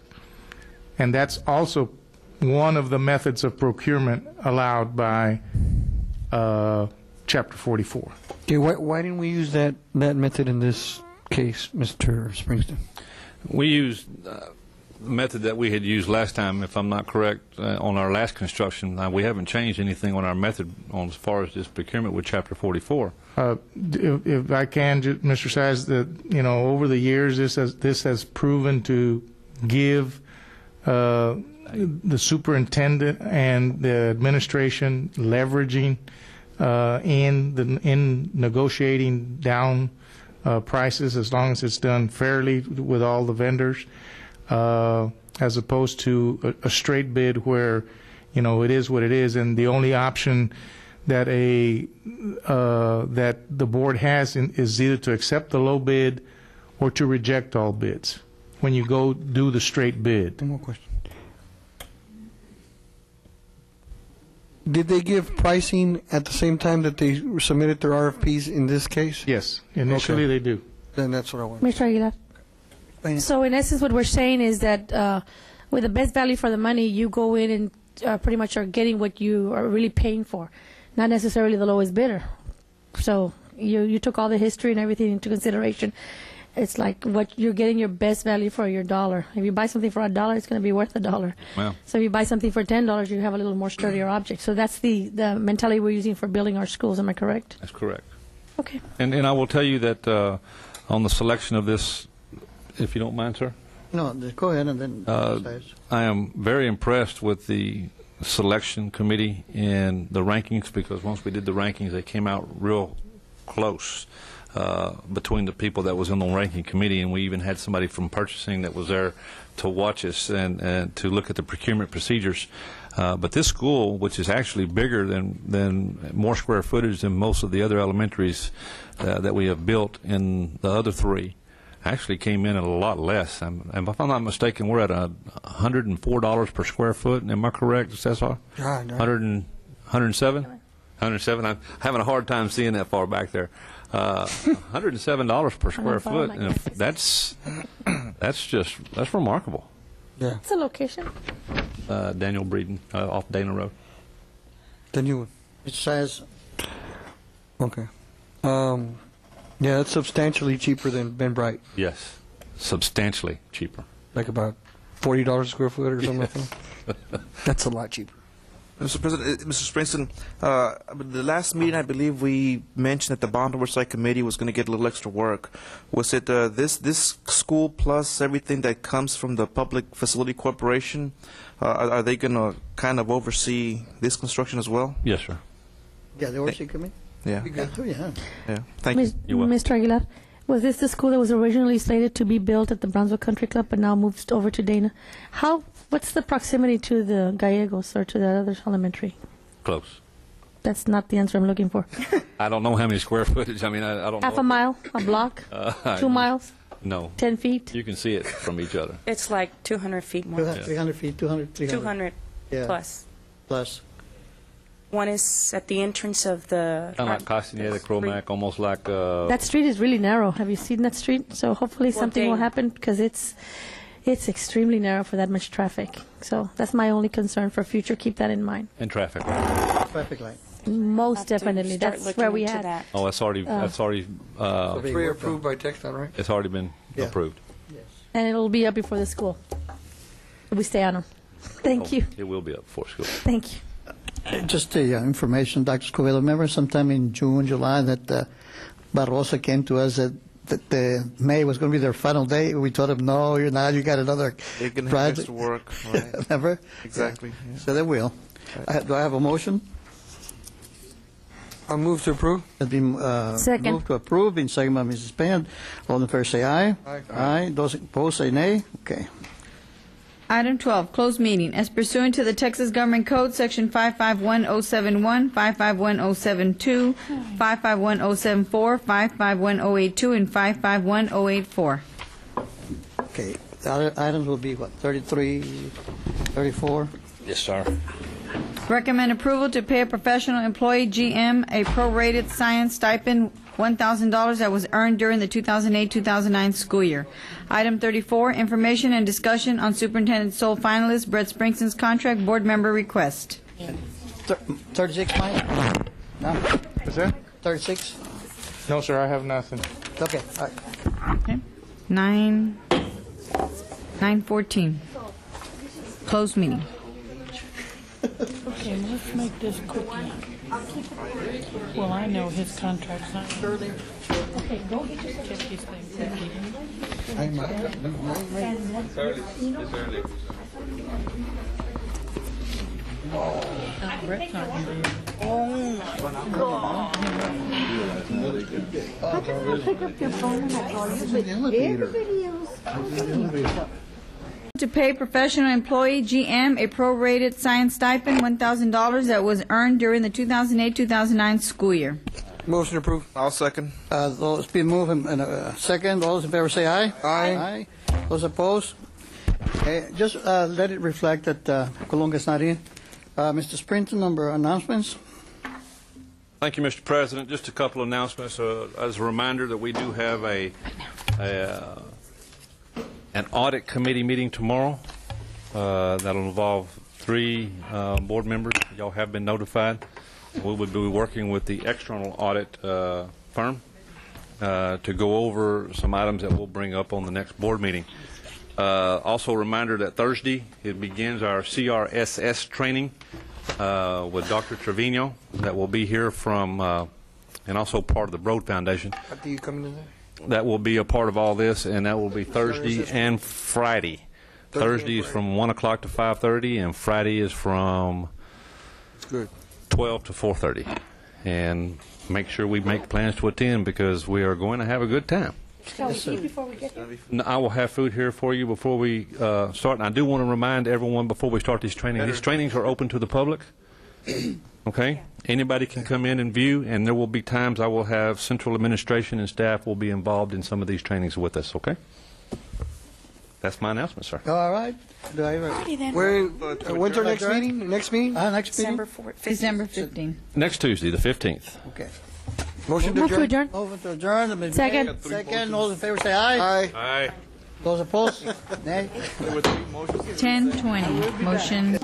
And that's also one of the methods of procurement allowed by Chapter 44. Okay, why didn't we use that method in this case, Mr. Springston? We used a method that we had used last time, if I'm not correct, on our last construction. We haven't changed anything on our method on as far as this procurement with Chapter 44. If I can, Mr. Size, that, you know, over the years, this has proven to give the superintendent and the administration leveraging in negotiating down prices, as long as it's done fairly with all the vendors, as opposed to a straight bid where, it is what it is, and the only option that that the board has is either to accept the low bid or to reject all bids when you go do the straight bid. One more question. Did they give pricing at the same time that they submitted their RFPs in this case? Yes, initially they do. Then that's what I want. Mr. Aguilar. So in essence, what we're saying is that with the best value for the money, you go in and pretty much are getting what you are really paying for, not necessarily the lowest bidder. So you took all the history and everything into consideration. It's like what you're getting your best value for your dollar. If you buy something for $1, it's going to be worth $1. Wow. So if you buy something for $10, you have a little more sturdier object. So that's the mentality we're using for building our schools. Am I correct? That's correct. Okay. And I will tell you that on the selection of this, if you don't mind, sir. No, go ahead and then. I am very impressed with the selection committee and the rankings, because once we did the rankings, they came out real close between the people that was in the ranking committee, and we even had somebody from purchasing that was there to watch us and to look at the procurement procedures. But this school, which is actually bigger than more square footage than most of the other elementaries that we have built in the other three, actually came in at a lot less. And if I'm not mistaken, we're at $104 per square foot. Am I correct, Cesar? 107? 107. I'm having a hard time seeing that far back there. $107 per square foot. And that's remarkable. Yeah. What's the location? Daniel Breeden, off Dana Road. The new one. It says. Okay. Yeah, it's substantially cheaper than Ben Bright. Yes, substantially cheaper. Like about $40 a square foot or something like that. That's a lot cheaper. Mr. President, Mr. Springston, the last meeting, I believe we mentioned that the Bond Oversight Committee was going to get a little extra work. Was it this school plus everything that comes from the Public Facility Corporation? Are they going to kind of oversee this construction as well? Yes, sir. Yeah, the Oversight Committee? Yeah. Oh, yeah. Yeah. Thank you. Mr. Aguilar, was this the school that was originally slated to be built at the Brownsville Country Club but now moved over to Dana? What's the proximity to the Gallegos or to the other elementary? Close. That's not the answer I'm looking for. I don't know how many square footage. I mean, I don't know. Half a mile? A block? 2 miles? No. 10 feet? You can see it from each other. It's like 200 feet more. 300 feet, 200, 300. 200 Yeah. plus. Plus. One is at the entrance of the... Kind of like Castaneda, Cromac, almost like... That street is really narrow. Have you seen that street? So hopefully something will happen, because it's extremely narrow for that much traffic. So that's my only concern for future. Keep that in mind. And traffic. Traffic light. Most definitely. That's where we had. that. Oh, that's already Pre-approved by TxDOT, right? it's already been approved. And it'll be up before the school. We stay on them. Thank you. It will be up before school. Thank you. Just the information, Dr. Scoville. Remember sometime in June, July, that Barroso came to us that May was going to be their final day. We told him, no, you're not. You got another They're going to have project. extra work. Right. Remember? Exactly. Yeah. Yeah. So they will. Do I have a motion? I move to approve. It's been Second. moved to approve, being seconded by Mrs. Peña. All in favor say aye. Aye. Those opposed say nay. Okay. Item 12, closed meeting. As pursuant to the Texas Government Code, Section 551071, 551072, 551074, 551082, and 551084. Okay. The other items will be what, 33, 34? Yes, sir. Recommend approval to pay a professional employee, GM, a prorated science stipend, $1,000 that was earned during the 2008-2009 school year. Item 34, information and discussion on Superintendent Sole Finalist Brett Springston's contract, board member request. 36, Mike? No? Is that? 36? No, sir, I have nothing. Okay. All right. Okay. 9:14. Closed meeting. Okay, let's make this quick. Well, I know his contract's not early. Okay, go check these things. Brett's not gonna be. To pay professional employee GM a prorated science stipend, $1,000 that was earned during the 2008-2009 school year. Motion approved. I'll second. Those been moved and second. All those in favor say aye. Aye. Those opposed? Okay, just let it reflect that Colunga's not in. Mr. Sprinton, number announcements. Thank you, Mr. President. Just a couple of announcements. As a reminder that we do have an audit committee meeting tomorrow. That'll involve 3 board members. Y'all have been notified. We will be working with the external audit firm to go over some items that we'll bring up on the next board meeting. Also a reminder that Thursday it begins our CRSS training with Dr. Trevino that will be here from and also part of the Broad Foundation. How do you come in there? That will be a part of all this, and that will be Thursday and Friday. Thursday is from 1 o'clock to 5:30, and Friday is from 12 to 4:30. And make sure we make plans to attend because we are going to have a good time. Shall we eat before we get there? No, I will have food here for you before we start. And I do want to remind everyone before we start these trainings, these trainings are open to the public. Okay? Anybody can come in and view, and there will be times I will have central administration and staff will be involved in some of these trainings with us, okay? That's my announcement, sir. All right. Do I When's our next meeting? Next meeting? Next meeting? December 15th. Next Tuesday, the 15th. Okay. Motion to Move to adjourn. adjourn. Motion to adjourn. Second. Second. All those in favor say aye. Aye. Aye. Those opposed? Nay. 10:20. Motion